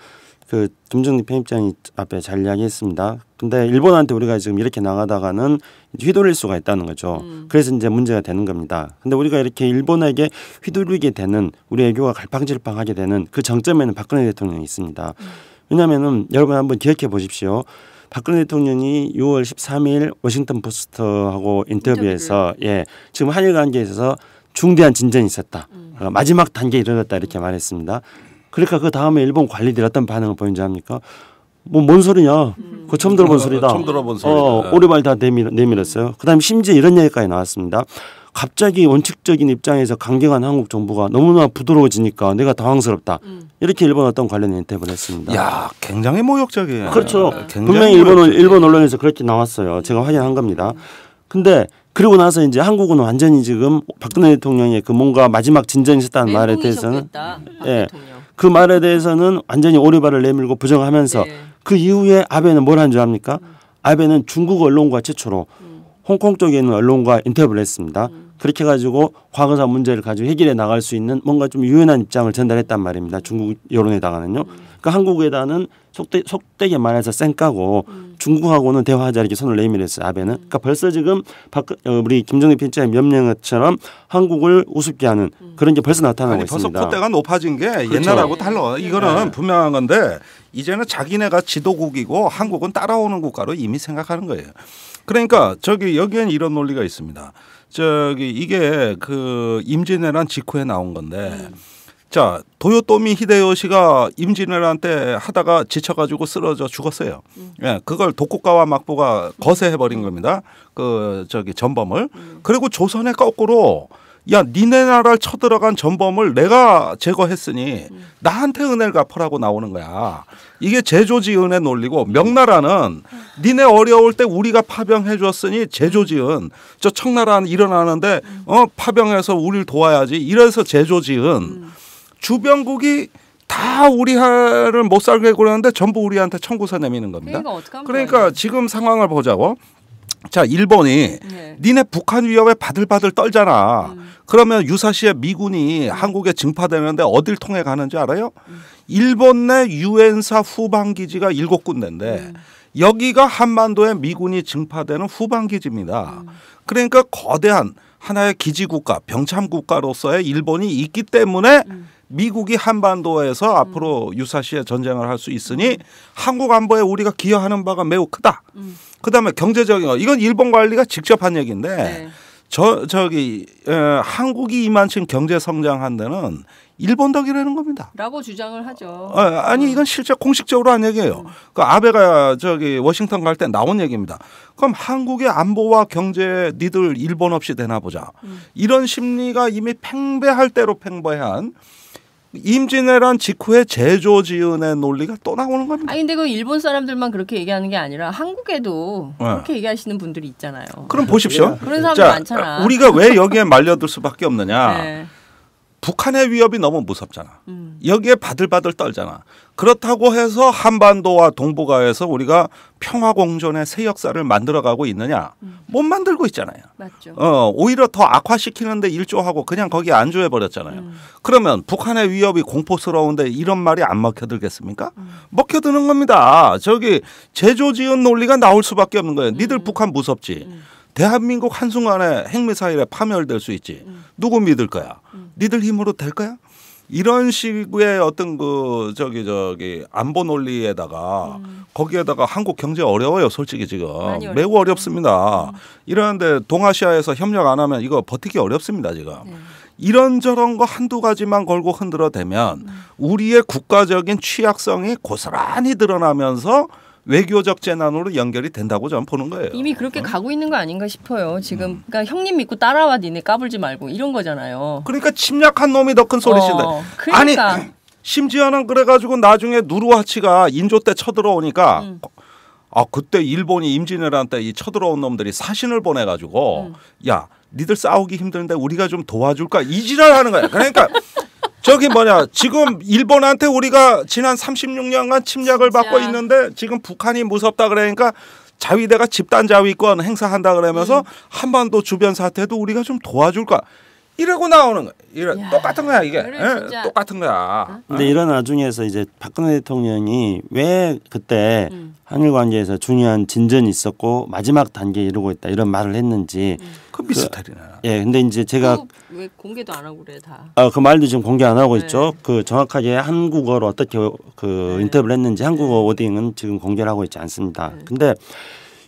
그 김정리 편집장이 앞에 잘 이야기했습니다. 근데 일본한테 우리가 지금 이렇게 나가다가는 휘둘릴 수가 있다는 거죠. 그래서 이제 문제가 되는 겁니다. 근데 우리가 이렇게 일본에게 휘둘리게 되는 우리 외교가 갈팡질팡하게 되는 그 정점에는 박근혜 대통령이 있습니다. 왜냐하면은 여러분 한번 기억해 보십시오. 박근혜 대통령이 6월 13일 워싱턴 포스트하고 인터뷰에서 지금 한일 관계에 있어서 중대한 진전이 있었다. 마지막 단계에 이르렀다 이렇게 말했습니다. 그러니까 그 다음에 일본 관리들이 어떤 반응을 보인지 합니까? 뭐 뭔 소리냐? 그거 처음 들어본 소리다. 처음 들어본 소리다. 오리발 다 내밀었어요. 그다음에 심지어 이런 얘기까지 나왔습니다. 갑자기 원칙적인 입장에서 강경한 한국 정부가 너무나 부드러워지니까 내가 당황스럽다. 이렇게 일본 어떤 관련 인터뷰를 했습니다. 야, 굉장히 모욕적이에요. 그렇죠. 분명히 일본 언론에서 그렇게 나왔어요. 제가 확인한 겁니다. 근데 그리고 나서 이제 한국은 완전히 지금 박근혜 대통령의 그 뭔가 마지막 진전이 있었다는 말에 대해서는 그 말에 대해서는 완전히 오리발을 내밀고 부정하면서 그 이후에 아베는 뭘 한 줄 압니까? 아베는 중국 언론과 최초로 홍콩 쪽에 있는 언론과 인터뷰를 했습니다. 그렇게 해가지고 과거사 문제를 가지고 해결해 나갈 수 있는 뭔가 좀 유연한 입장을 전달했단 말입니다. 중국 여론에다가는요. 그러니까 한국에다는 속되게 말해서 쌩까고 중국하고는 대화하자 이렇게 손을 내밀었어요. 아베는. 그러니까 벌써 지금 우리 김정일 편집장이 명령한 것처럼 한국을 우습게 하는 그런 게 벌써 나타나고 있습니다. 벌써 콧대가 높아진 게 그렇죠. 옛날하고 달라. 이거는 분명한 건데 이제는 자기네가 지도국이고 한국은 따라오는 국가로 이미 생각하는 거예요. 그러니까 여기엔 이런 논리가 있습니다. 이게 그 임진왜란 직후에 나온 건데 자, 도요토미 히데요시가 임진왜란 때 하다가 지쳐가지고 쓰러져 죽었어요. 그걸 도쿠가와 막부가 거세해버린 겁니다. 전범을. 그리고 조선에 거꾸로 야, 니네 나라를 쳐들어간 전범을 내가 제거했으니 나한테 은혜를 갚으라고 나오는 거야. 이게 제조지은의 논리고 명나라는 니네 어려울 때 우리가 파병해 줬으니 제조지은 저 청나라는 일어나는데 파병해서 우리를 도와야지. 이래서 제조지은 주변국이 다 우리를 못 살게 그러는데 전부 우리한테 청구서 내미는 겁니다. 그러니까 지금 상황을 보자고. 자, 일본이 니네 북한 위협에 바들바들 떨잖아. 그러면 유사시에 미군이 한국에 증파되는데 어딜 통해 가는지 알아요? 일본 내 유엔사 후방 기지가 7군데인데 여기가 한반도에 미군이 증파되는 후방 기지입니다. 그러니까 거대한 하나의 기지 국가, 병참 국가로서의 일본이 있기 때문에 미국이 한반도에서 앞으로 유사시에 전쟁을 할 수 있으니 한국 안보에 우리가 기여하는 바가 매우 크다. 그다음에 경제적인 거 이건 일본 관리가 직접 한 얘기인데 네. 한국이 이만큼 경제 성장한 데는 일본 덕이라는 겁니다. 라고 주장을 하죠. 아니 이건 실제 공식적으로 한 얘기예요. 그 아베가 워싱턴 갈 때 나온 얘기입니다. 그럼 한국의 안보와 경제 니들 일본 없이 되나 보자. 이런 심리가 이미 팽배할 대로 팽배한 임진왜란 직후에 제조지은의 논리가 또 나오는 겁니다. 아니 근데 그 일본 사람들만 그렇게 얘기하는 게 아니라 한국에도 그렇게 얘기하시는 분들이 있잖아요. 그럼 보십시오. 그런 사람들 많잖아. 우리가 왜 여기에 말려들 수밖에 없느냐. 네. 북한의 위협이 너무 무섭잖아. 여기에 바들바들 떨잖아. 그렇다고 해서 한반도와 동북아에서 우리가 평화공존의 새 역사를 만들어가고 있느냐. 못 만들고 있잖아요. 맞죠. 오히려 더 악화시키는데 일조하고 그냥 거기에 안주해버렸잖아요. 그러면 북한의 위협이 공포스러운데 이런 말이 안 먹혀들겠습니까? 먹혀드는 겁니다. 제조지은 논리가 나올 수밖에 없는 거예요. 니들 북한 무섭지. 대한민국 한순간에 핵미사일에 파멸될 수 있지. 누구 믿을 거야? 니들 힘으로 될 거야? 이런 식의 어떤 안보 논리에다가 거기에다가 한국 경제 어려워요. 솔직히 지금 매우 어렵습니다. 이러는데 동아시아에서 협력 안 하면 이거 버티기 어렵습니다. 지금. 이런저런 거 한두 가지만 걸고 흔들어대면 우리의 국가적인 취약성이 고스란히 드러나면서 외교적 재난으로 연결이 된다고 저는 보는 거예요. 이미 그렇게 가고 있는 거 아닌가 싶어요. 지금 그러니까 형님 믿고 따라와 니네 까불지 말고 이런 거잖아요. 그러니까 침략한 놈이 더 큰 소리친다. 그러니까. 아니 심지어는 그래가지고 나중에 누르하치가 인조 때 쳐들어오니까 그때 일본이 임진왜란 때 이 쳐들어온 놈들이 사신을 보내가지고 야 니들 싸우기 힘든데 우리가 좀 도와줄까 이 지랄하는 거야. 그러니까 지금 일본한테 우리가 지난 36년간 침략을 진짜. 받고 있는데 지금 북한이 무섭다 그러니까 자위대가 집단 자위권 행사한다 그러면서 한반도 주변 사태도 우리가 좀 도와줄까 이러고 나오는 거야. 똑같은 거야 이게. 그래, 똑같은 거야. 근데 이런 와중에서 이제 박근혜 대통령이 왜 그때 한일 관계에서 중요한 진전이 있었고 마지막 단계에 이르고 있다 이런 말을 했는지 그 미스터리네. 근데 이제 제가 왜 공개도 안 하고 그래 다. 그 말도 지금 공개 안 하고 있죠. 그 정확하게 한국어로 어떻게 인터뷰를 했는지 한국어 워딩은 지금 공개를 하고 있지 않습니다. 근데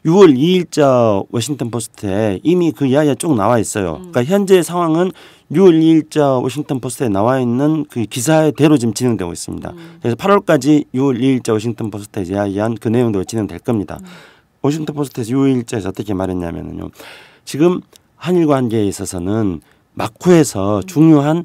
6월 2일자 워싱턴 포스트에 이미 그 이야기가 쭉 나와 있어요. 그러니까 현재 상황은 6월 2일자 워싱턴 포스트에 나와 있는 그 기사대로 지금 진행되고 있습니다. 그래서 8월까지 6월 2일자 워싱턴 포스트에 이야기한 그 내용대로 진행될 겁니다. 워싱턴 포스트에서 6월 2일자에서 어떻게 말했냐면요. 지금 한일 관계에 있어서는 마쿠에서 중요한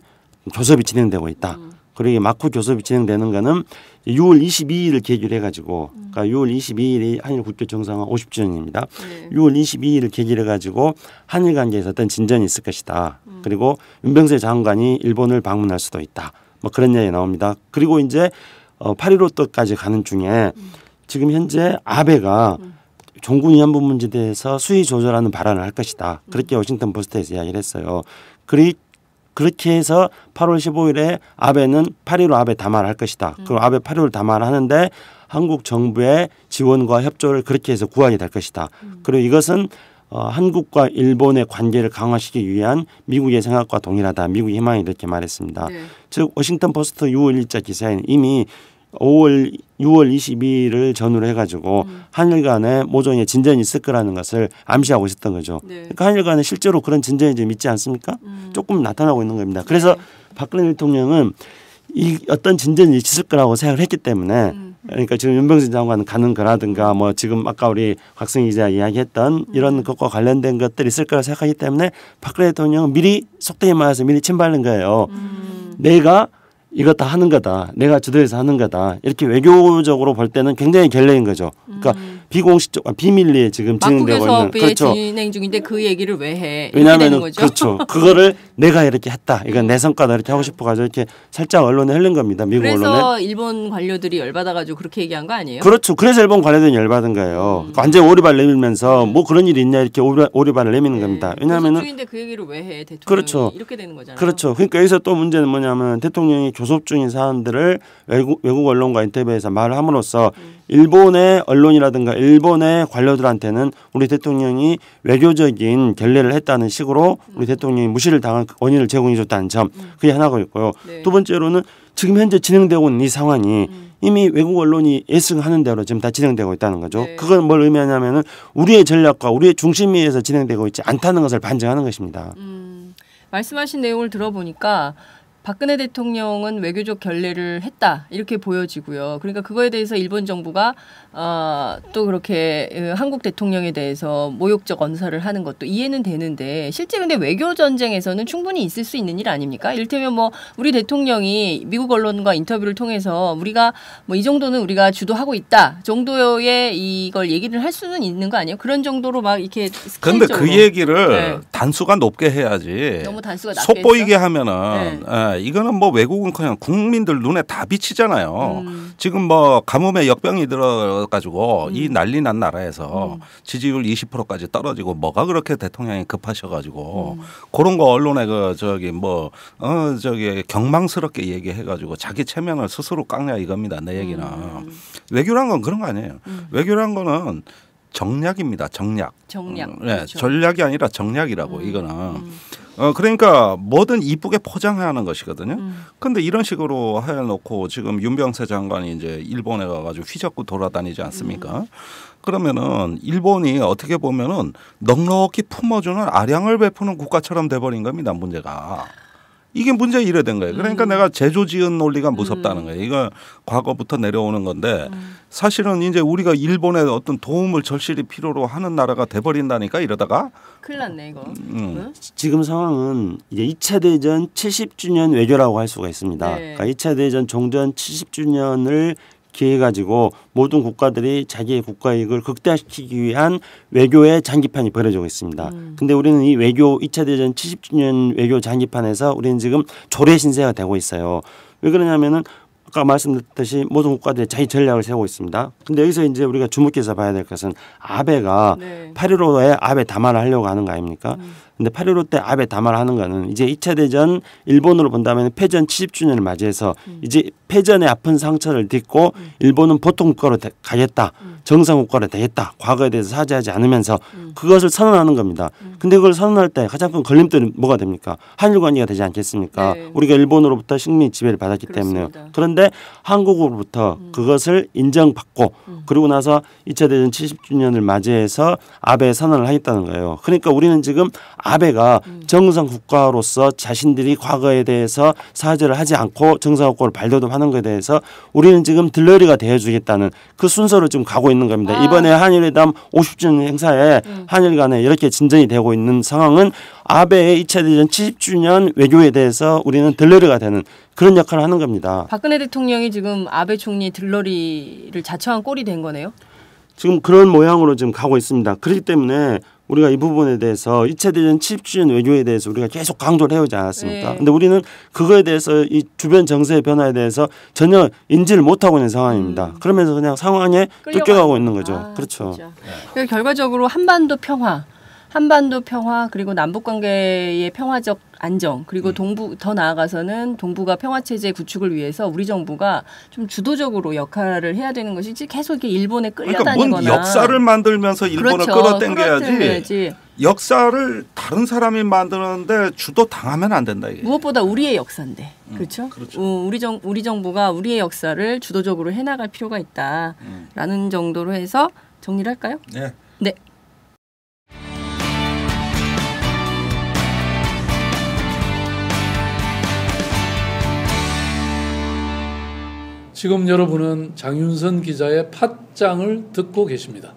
교섭이 진행되고 있다. 그리고 마쿠 교섭이 진행되는 거는 6월 22일을 계기로 해가지고, 그러니까 6월 22일이 한일 국교 정상화 50주년입니다. 6월 22일을 계기로 해가지고 한일 관계에서 어떤 진전이 있을 것이다. 그리고 윤병세 장관이 일본을 방문할 수도 있다. 뭐 그런 얘기 나옵니다. 그리고 이제 8.15도까지 가는 중에 지금 현재 아베가 종군 위안부 문제에 대해서 수위 조절하는 발언을 할 것이다. 그렇게 워싱턴 포스트에서 이야기를 했어요. 그렇게 해서 8월 15일에 아베는 8.15 아베 담화를 할 것이다. 그럼 아베 8.15 담화를 하는데 한국 정부의 지원과 협조를 그렇게 해서 구하게 될 것이다. 그리고 이것은 한국과 일본의 관계를 강화시키기 위한 미국의 생각과 동일하다. 미국의 희망이 이렇게 말했습니다. 즉 워싱턴 포스트 6월 1자 기사에는 이미 6월 22일을 전후로 해가지고 한일 간에 모종의 진전이 있을 거라는 것을 암시하고 있었던 거죠. 그러니까 한일 간에 실제로 그런 진전이 좀 있지 않습니까? 조금 나타나고 있는 겁니다. 그래서 박근혜 대통령은 이 어떤 진전이 있을 거라고 생각을 했기 때문에 그러니까 지금 윤병세 장관 가는 거라든가 뭐 지금 아까 우리 곽승희 기자 이야기했던 이런 것과 관련된 것들이 있을 거라고 생각하기 때문에 박근혜 대통령은 미리 속되게 말해서 미리 침발른 거예요. 내가 이거 다 하는 거다. 내가 주도해서 하는 거다. 이렇게 외교적으로 볼 때는 굉장히 결례인 거죠. 그러니까 비공식적 비밀리에 지금 막국의 진행되고 사업이 있는 그렇죠. 진행 중인데 그 얘기를 왜 해? 이렇게 왜냐하면 되는 거죠. 그렇죠. 그거를 내가 이렇게 했다. 이건 내 성과다 이렇게 하고 싶어가지고 이렇게 살짝 언론에 흘린 겁니다. 미국 그래서 언론에. 일본 관료들이 열받아가지고 그렇게 얘기한 거 아니에요? 그렇죠. 그래서 일본 관료들이 열받은 거예요. 완전 오리발 내밀면서 뭐 그런 일이 있냐 이렇게 오리발을 내미는 겁니다. 왜냐하면은 교섭중인데 그 얘기를 왜 해? 대통령이 그렇죠. 이렇게 되는 거잖아요. 그렇죠. 그러니까 여기서 또 문제는 뭐냐면 대통령이 교섭 중인 사안들을 외국 언론과 인터뷰에서 말을 함으로써 일본의 언론이라든가 일본의 관료들한테는 우리 대통령이 외교적인 결례를 했다는 식으로 우리 대통령이 무시를 당한 원인을 제공해 줬다는 점 그게 하나가 있고요. 네. 두 번째로는 지금 현재 진행되고 있는 이 상황이 이미 외국 언론이 예측하는 대로 지금 다 진행되고 있다는 거죠. 네. 그건 뭘 의미하냐면은 우리의 전략과 우리의 중심위에서 진행되고 있지 않다는 것을 반증하는 것입니다. 말씀하신 내용을 들어보니까 박근혜 대통령은 외교적 결례를 했다 이렇게 보여지고요. 그러니까 그거에 대해서 일본 정부가 또 그렇게 한국 대통령에 대해서 모욕적 언사를 하는 것도 이해는 되는데 실제 근데 외교 전쟁에서는 충분히 있을 수 있는 일 아닙니까? 이를테면 뭐 우리 대통령이 미국 언론과 인터뷰를 통해서 우리가 뭐 이 정도는 우리가 주도하고 있다 정도의 이걸 얘기를 할 수는 있는 거 아니에요? 그런 정도로 막 이렇게 근데 스케일적으로. 그 얘기를 네. 단수가 높게 해야지. 너무 단수가 낮게 속보이게 했어? 하면은 네. 이거는 뭐 외국은 그냥 국민들 눈에 다 비치잖아요. 지금 뭐 가뭄에 역병이 들어가지고 이 난리 난 나라에서 지지율 20%까지 떨어지고 뭐가 그렇게 대통령이 급하셔가지고 그런 거 언론에 그 저기 뭐 저기 경망스럽게 얘기해가지고 자기 체면을 스스로 깎냐 이겁니다. 내 얘기는 외교란 건 그런 거 아니에요. 외교란 거는 정략입니다. 정략. 정략. 네, 그렇죠. 전략이 아니라 정략이라고 이거는. 그러니까 뭐든 이쁘게 포장하는 것이거든요. 근데 이런 식으로 해놓고 지금 윤병세 장관이 이제 일본에 가가지고 휘젓고 돌아다니지 않습니까? 그러면은 일본이 어떻게 보면은 넉넉히 품어주는 아량을 베푸는 국가처럼 돼버린 겁니다. 문제가. 이게 문제 이래 된 거예요. 그러니까 내가 제조지은 논리가 무섭다는 거예요. 이거 과거부터 내려오는 건데 사실은 이제 우리가 일본의 어떤 도움을 절실히 필요로 하는 나라가 돼버린다니까 이러다가 큰일 났네 이거. 응? 지금 상황은 이제 2차 대전 70주년 외교라고 할 수가 있습니다. 네. 그러니까 2차 대전 종전 70주년을 기해 가지고 모든 국가들이 자기의 국가 이익을 극대화시키기 위한 외교의 장기판이 벌어지고 있습니다. 근데 우리는 이 외교 2차 대전 70주년 외교 장기판에서 우리는 지금 조례 신세가 되고 있어요. 왜 그러냐면은 아까 말씀드렸듯이 모든 국가들이 자기 전략을 세우고 있습니다. 근데 여기서 이제 우리가 주목해서 봐야 될 것은 아베가 네. 8.15에 아베 담화를 하려고 하는 거 아닙니까? 근데 8.15 때 아베 담화를 하는 거는 이제 2차 대전 일본으로 본다면 패전 70주년을 맞이해서 이제 패전의 아픈 상처를 딛고 일본은 보통 국가로 가겠다. 정상 국가로 되겠다. 과거에 대해서 사죄하지 않으면서 그것을 선언하는 겁니다. 근데 그걸 선언할 때 가장 큰 걸림돌이 뭐가 됩니까? 한일 관계가 되지 않겠습니까? 네. 우리가 일본으로부터 식민 지배를 받았기 그렇습니다. 때문에요. 그런데 한국으로부터 그것을 인정받고 그리고 나서 2차 대전 70주년을 맞이해서 아베 선언을 하겠다는 거예요. 그러니까 우리는 지금 아베가 정상 국가로서 자신들이 과거에 대해서 사죄를 하지 않고 정상 국가로 발돋움하는 것에 대해서 우리는 지금 들러리가 되어주겠다는 그 순서로 지금 가고 있는 겁니다. 이번에 한일회담 50주년 행사에 한일 간에 이렇게 진전이 되고 있는 상황은 아베의 2차 대전 70주년 외교에 대해서 우리는 들러리가 되는 그런 역할을 하는 겁니다. 박근혜 대통령이 지금 아베 총리 들러리를 자처한 꼴이 된 거네요. 지금 그런 모양으로 지금 가고 있습니다. 그렇기 때문에 우리가 이 부분에 대해서 2차 대전 70주년 외교에 대해서 우리가 계속 강조를 해오지 않았습니까? 네. 근데 우리는 그거에 대해서 이 주변 정세의 변화에 대해서 전혀 인지를 못하고 있는 상황입니다. 그러면서 그냥 상황에 쫓겨가고 있는 거죠. 그렇죠. 진짜. 그러니까 결과적으로 한반도 평화 그리고 남북 관계의 평화적 안정 그리고 동부 더 나아가서는 동북아 평화 체제 구축을 위해서 우리 정부가 좀 주도적으로 역할을 해야 되는 것이지 계속 이렇게 일본에 그러니까 끌려다니거나 뭔 역사를 만들면서 일본을 그렇죠. 끌어당겨야지. 끌어당겨야지. 역사를 다른 사람이 만드는데 주도 당하면 안 된다 이게. 무엇보다 우리의 역사인데 그렇죠? 우리 정부가 우리의 역사를 주도적으로 해나갈 필요가 있다라는 정도로 해서 정리를 할까요? 네. 네. 지금 여러분은 장윤선 기자의 팟짱을 듣고 계십니다.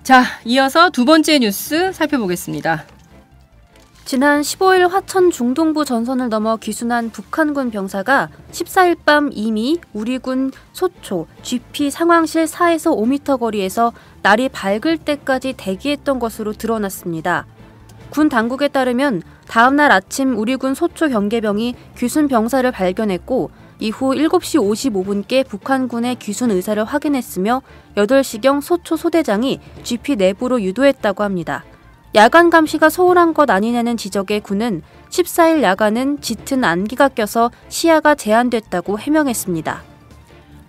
자, 이어서 두 번째 뉴스 살펴보겠습니다. 지난 15일 화천 중동부 전선을 넘어 귀순한 북한군 병사가 14일 밤 이미 우리 군 소초 GP 상황실 4에서 5m 거리에서 날이 밝을 때까지 대기했던 것으로 드러났습니다. 군 당국에 따르면 다음 날 아침 우리 군 소초 경계병이 귀순 병사를 발견했고 이후 7시 55분께 북한군의 귀순 의사를 확인했으며 8시경 소초 소대장이 GP 내부로 유도했다고 합니다. 야간 감시가 소홀한 것 아니냐는 지적에 군은 14일 야간은 짙은 안개가 껴서 시야가 제한됐다고 해명했습니다.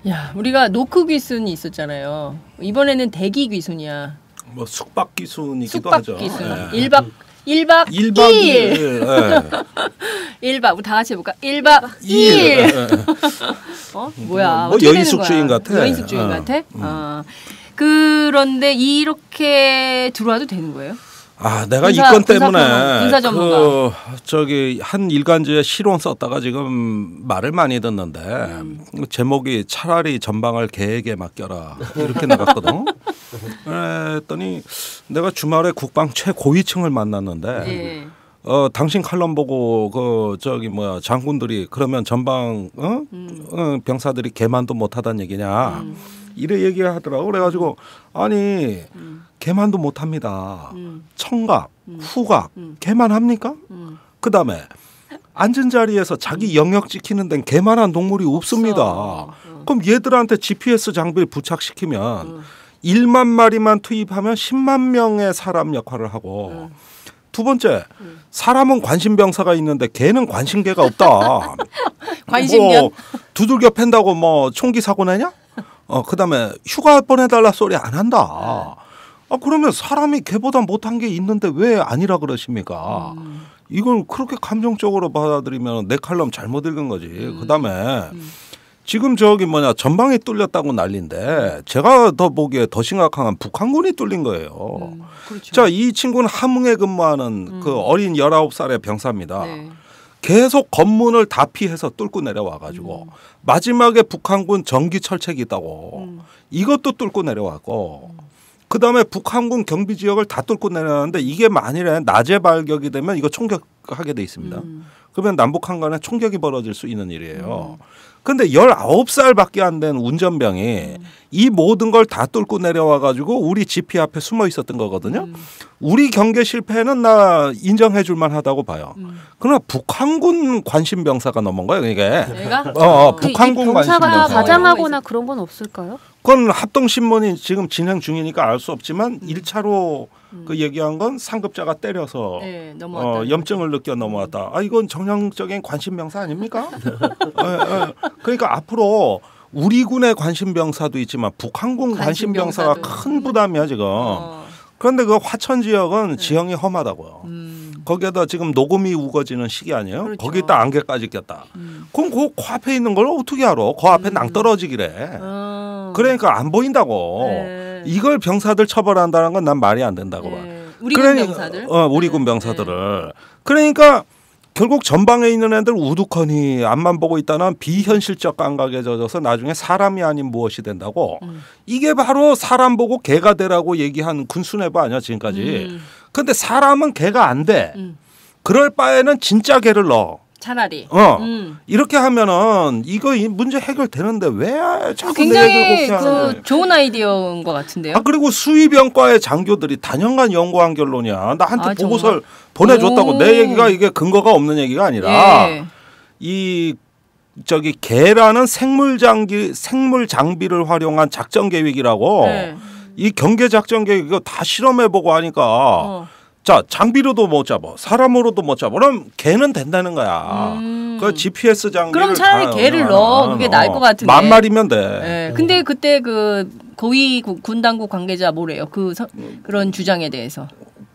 야, 우리가 노크 귀순이 있었잖아요. 이번에는 대기 귀순이야. 뭐 숙박 귀순이기도 숙박 하죠. 귀순. 예. 1박 2일. 1박 우리 다 같이 해볼까? 1박 2일. 뭐야? 뭐 여인숙 주인 같아. 여인숙 주인 같아? 그런데 이렇게 들어와도 되는 거예요? 아, 내가 이 건 때문에 군사 전문가. 저기 한 일간지에 실론 썼다가 지금 말을 많이 듣는데 제목이 차라리 전방을 개에게 맡겨라 이렇게 나갔거든. 그랬더니 내가 주말에 국방 최고위층을 만났는데 당신 칼럼 보고 그 저기 뭐야 장군들이 그러면 전방 병사들이 개만도 못하다는 얘기냐 이래 얘기하더라고. 그래가지고 아니 개만도 못합니다. 청각, 후각 개만 합니까? 그 다음에 앉은 자리에서 자기 영역 지키는 데는 개만한 동물이 없습니다. 그럼 얘들한테 GPS 장비를 부착시키면 1만 마리만 투입하면 10만 명의 사람 역할을 하고 두 번째 사람은 관심병사가 있는데 개는 관심개가 없다. 관심견? 뭐 두들겨 팬다고 뭐 총기 사고 내냐? 그다음에 휴가 보내달라 소리 안 한다. 그러면 사람이 개보다 못한 게 있는데 왜 아니라 그러십니까? 이걸 그렇게 감정적으로 받아들이면 내 칼럼 잘못 읽은 거지. 그다음에 지금 저기 뭐냐 전방이 뚫렸다고 난리인데 제가 더 보기에 더 심각한 건 북한군이 뚫린 거예요. 그렇죠. 자, 이 친구는 함흥에 근무하는 그 어린 19살의 병사입니다. 네. 계속 검문을 다 피해서 뚫고 내려와가지고 마지막에 북한군 전기 철책이 있다고 이것도 뚫고 내려왔고 그다음에 북한군 경비 지역을 다 뚫고 내려왔는데 이게 만일에 낮에 발격이 되면 이거 총격하게 돼 있습니다. 그러면 남북한 간에 총격이 벌어질 수 있는 일이에요. 근데 19살밖에 안 된 운전병이 이 모든 걸 다 뚫고 내려와 가지고 우리 GP 앞에 숨어 있었던 거거든요. 우리 경계 실패는 나 인정해 줄 만하다고 봐요. 그러나 북한군 관심 병사가 넘은 거예요, 이게. 북한군 관심 병사가 병사. 과장하거나 그런 건 없을까요? 그건 합동 신문이 지금 진행 중이니까 알 수 없지만 1차로 그 얘기한 건 상급자가 때려서 염증을 느껴 넘어왔다. 이건 정형적인 관심 병사 아닙니까? 그러니까 앞으로 우리 군의 관심 병사도 있지만 북한군 관심 병사가 큰 부담이야 지금. 그런데 그 화천 지역은 지형이 험하다고요. 거기에다 지금 녹음이 우거지는 시기 아니에요? 그렇죠. 거기다 안개까지 꼈다. 그럼 그 코앞에 있는 걸 어떻게 알아? 그 앞에 낭떠러지기래. 그러니까 안 보인다고. 이걸 병사들 처벌한다는 건 난 말이 안 된다고 봐. 우리 군 병사들? 우리 군 병사들을. 그러니까 결국 전방에 있는 애들 우두커니 앞만 보고 있다는 비현실적 감각에 젖어서 나중에 사람이 아닌 무엇이 된다고. 이게 바로 사람 보고 개가 되라고 얘기한 군수뇌부 아니야 지금까지. 근데 사람은 개가 안 돼. 그럴 바에는 진짜 개를 넣어. 차라리. 이렇게 하면은 이거 문제 해결되는데 왜 자꾸 굉장히 좋은 아이디어인 것 같은데요. 그리고 수의병과의 장교들이 단연간 연구한 결론이야. 나한테 보고서를 보내줬다고. 내 얘기가 이게 근거가 없는 얘기가 아니라 이 저기 개라는 생물 장비를 활용한 작전 계획이라고. 이 경계 작전 계획 이거 다 실험해보고 하니까. 자, 장비로도 못 잡아, 사람으로도 못 잡아. 그럼 개는 된다는 거야. 그 GPS 장비를 그럼 차라리 개를 넣어. 그게 나을 것 같은데. 만 마리면 돼. 근데 그때 그 고위 군 당국 관계자 뭐래요? 그런 주장에 대해서.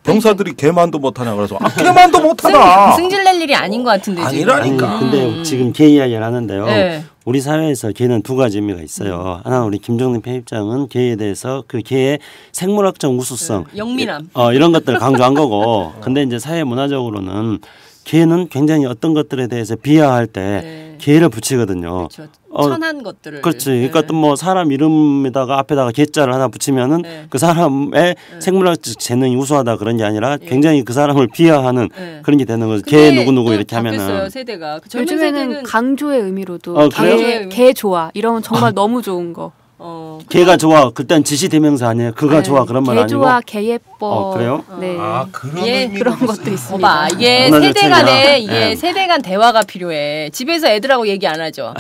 병사들이 개만도 못하냐 그래서 개만도 못하다. 승질 낼 일이 아닌 것 같은데. 아니라니까. 근데 지금 개 이야기를 하는데요. 우리 사회에서 개는 두 가지 의미가 있어요. 하나는 우리 김종민 편집장은 개에 대해서 그 개의 생물학적 우수성, 영민함, 이런 것들을 강조한 거고. 근데 이제 사회 문화적으로는 개는 굉장히 어떤 것들에 대해서 비하할 때 개를 붙이거든요. 그렇죠. 천한 것들을. 그렇지. 그러니까 또 뭐 사람 이름에다가 앞에다가 개자를 하나 붙이면은 그 사람의 생물학적 재능이 우수하다 그런 게 아니라 굉장히 그 사람을 비하하는 그런 게 되는 거죠. 개 누구 이렇게 하면은. 세대가. 요즘에는 강조의 의미로도 그래요? 개 좋아 이러면 정말 너무 좋은 거. 개가 좋아. 그땐 지시대명사 아니에요. 그가 좋아 그런 말 개 아니고. 좋아, 개 예뻐. 그래요? 네. 그런 그런 것도 있습니다. 이게 세대 간 대화가 필요해. 집에서 애들하고 얘기 안 하죠.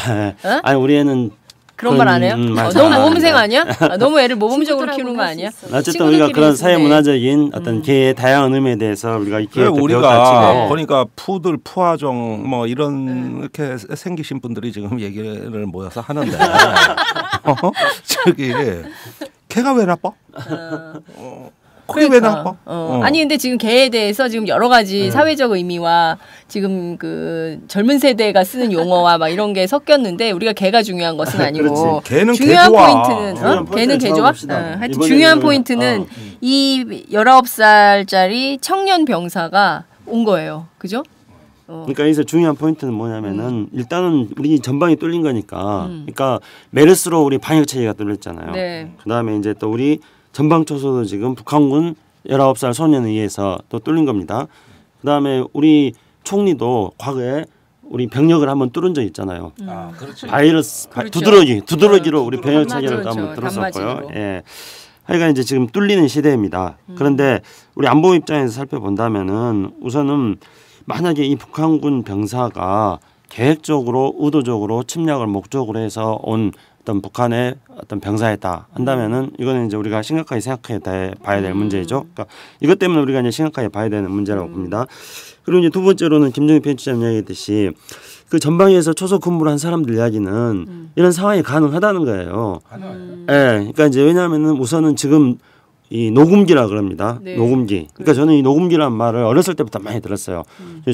아니 우리 애는 그런 말 안 해요? 너무 모범생 아니야? 너무 애를 모범적으로 키우는 거 아니야? 어쨌든 우리가 그런 사회 문화적인 어떤 개의 다양한 의미에 대해서 우리가 이렇게 우리가 그러니까 푸들, 푸아종 뭐 이런 이렇게 생기신 분들이 지금 얘기를 모여서 하는데 저기 개가 왜 나빠? 그게 왜 나빠? 아니 근데 지금 개에 대해서 지금 여러 가지 사회적 의미와 지금 그 젊은 세대가 쓰는 용어와 막 이런 게 섞였는데 우리가 개가 중요한 것은 아니고 개는 중요한 개 좋아. 포인트는 개는 개 좋아? 하여튼 중요한 포인트는 이 19살짜리 청년 병사가 온 거예요. 그죠? 그러니까 여기서 중요한 포인트는 뭐냐면은 일단은 우리 전방이 뚫린 거니까 그러니까 메르스로 우리 방역 체계가 뚫렸잖아요. 네. 그다음에 이제 또 우리 전방 초소도 지금 북한군 19살 소년에 의해서 또 뚫린 겁니다. 그다음에 우리 총리도 과거에 우리 병력을 한번 뚫은 적 있잖아요. 그렇지. 바이러스 그렇죠. 두드러기로 우리 병역 체계를 한번 뚫었었고요. 예. 하여간 이제 지금 뚫리는 시대입니다. 그런데 우리 안보 입장에서 살펴본다면은 우선은 만약에 이 북한군 병사가 계획적으로 의도적으로 침략을 목적으로 해서 온 어떤 북한의 어떤 병사였다 한다면은 이거는 이제 우리가 심각하게 생각해 봐야 될 문제죠. 그러니까 이것 때문에 우리가 이제 심각하게 봐야 되는 문제라고 봅니다. 그리고 이제 두 번째로는 김정희 편집장 이야기했듯이 그 전방에서 초소 근무를 한 사람들 이야기는 이런 상황이 가능하다는 거예요. 예, 그러니까 이제 왜냐하면은 우선은 지금 이 녹음기라 그럽니다. 네. 녹음기. 그러니까 저는 이 녹음기라는 말을 어렸을 때부터 많이 들었어요.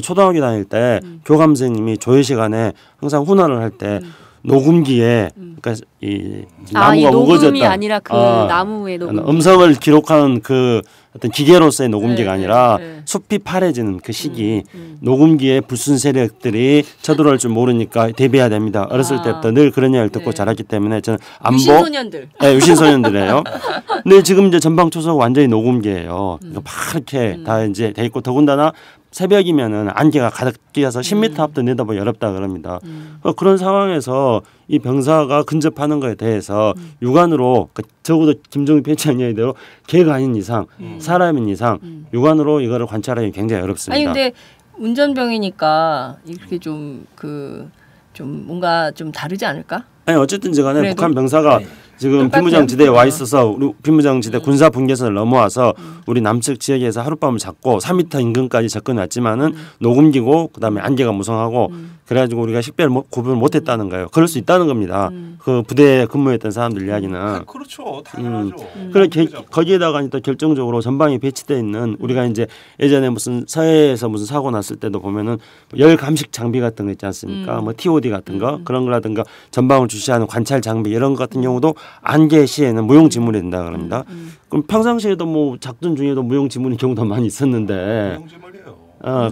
초등학교 다닐 때 교감 선생님이 조회 시간에 항상 훈화를 할 때 녹음기에 그러니까 이 나무가 이 녹음이 우거졌다. 아니라 그 나무의 녹음. 음성을 기록하는 그 어떤 기계로서의 녹음기가 아니라 네. 숲이 파래지는 그 시기 녹음기에 불순 세력들이 쳐들어올 줄 모르니까 대비해야 됩니다. 어렸을 때부터 늘 그런 이야기를 듣고 자랐기 때문에 저는 안보 유신소년들. 네, 유신소년들이에요. 근데 지금 이제 전방 초소가 완전히 녹음기예요. 그러니까 파랗게 다 이제 돼 있고 더군다나 새벽이면은 안개가 가득 끼어서 10m 앞도 내다보기 어렵다 그럽니다. 그런 상황에서 이 병사가 근접하는 것에 대해서 육안으로 적어도 김정일 편집장 얘기대로 개가 아닌 이상 사람인 이상 육안으로 이거를 관찰하기 굉장히 어렵습니다. 아니 근데 운전병이니까 이렇게 좀 뭔가 좀 다르지 않을까? 아니 어쨌든지 간에 그래도? 북한 병사가 지금 똑같아요. 비무장지대에 와 있어서 우리 비무장지대 군사 분계선을 넘어와서 우리 남측 지역에서 하룻밤을 잡고 3m 인근까지 접근해 왔지만은 녹음기고 그다음에 안개가 무성하고 그래가지고 우리가 식별 구분을 못했다는 거예요. 그럴 수 있다는 겁니다. 그 부대에 근무했던 사람들 이야기는. 그렇죠. 당연하죠. 그래 거기에다가 또 결정적으로 전방에 배치되어 있는 우리가 이제 예전에 무슨 서해에서 무슨 사고 났을 때도 보면은 열 감식 장비 같은 거 있지 않습니까? 뭐 TOD 같은 거 그런 거라든가 전방을 주시하는 관찰 장비 이런 것 같은 경우도 안개 시에는 무용지물이 된다 그럽니다. 그럼 평상시에도 뭐 작전 중에도 무용지물인 경우도 많이 있었는데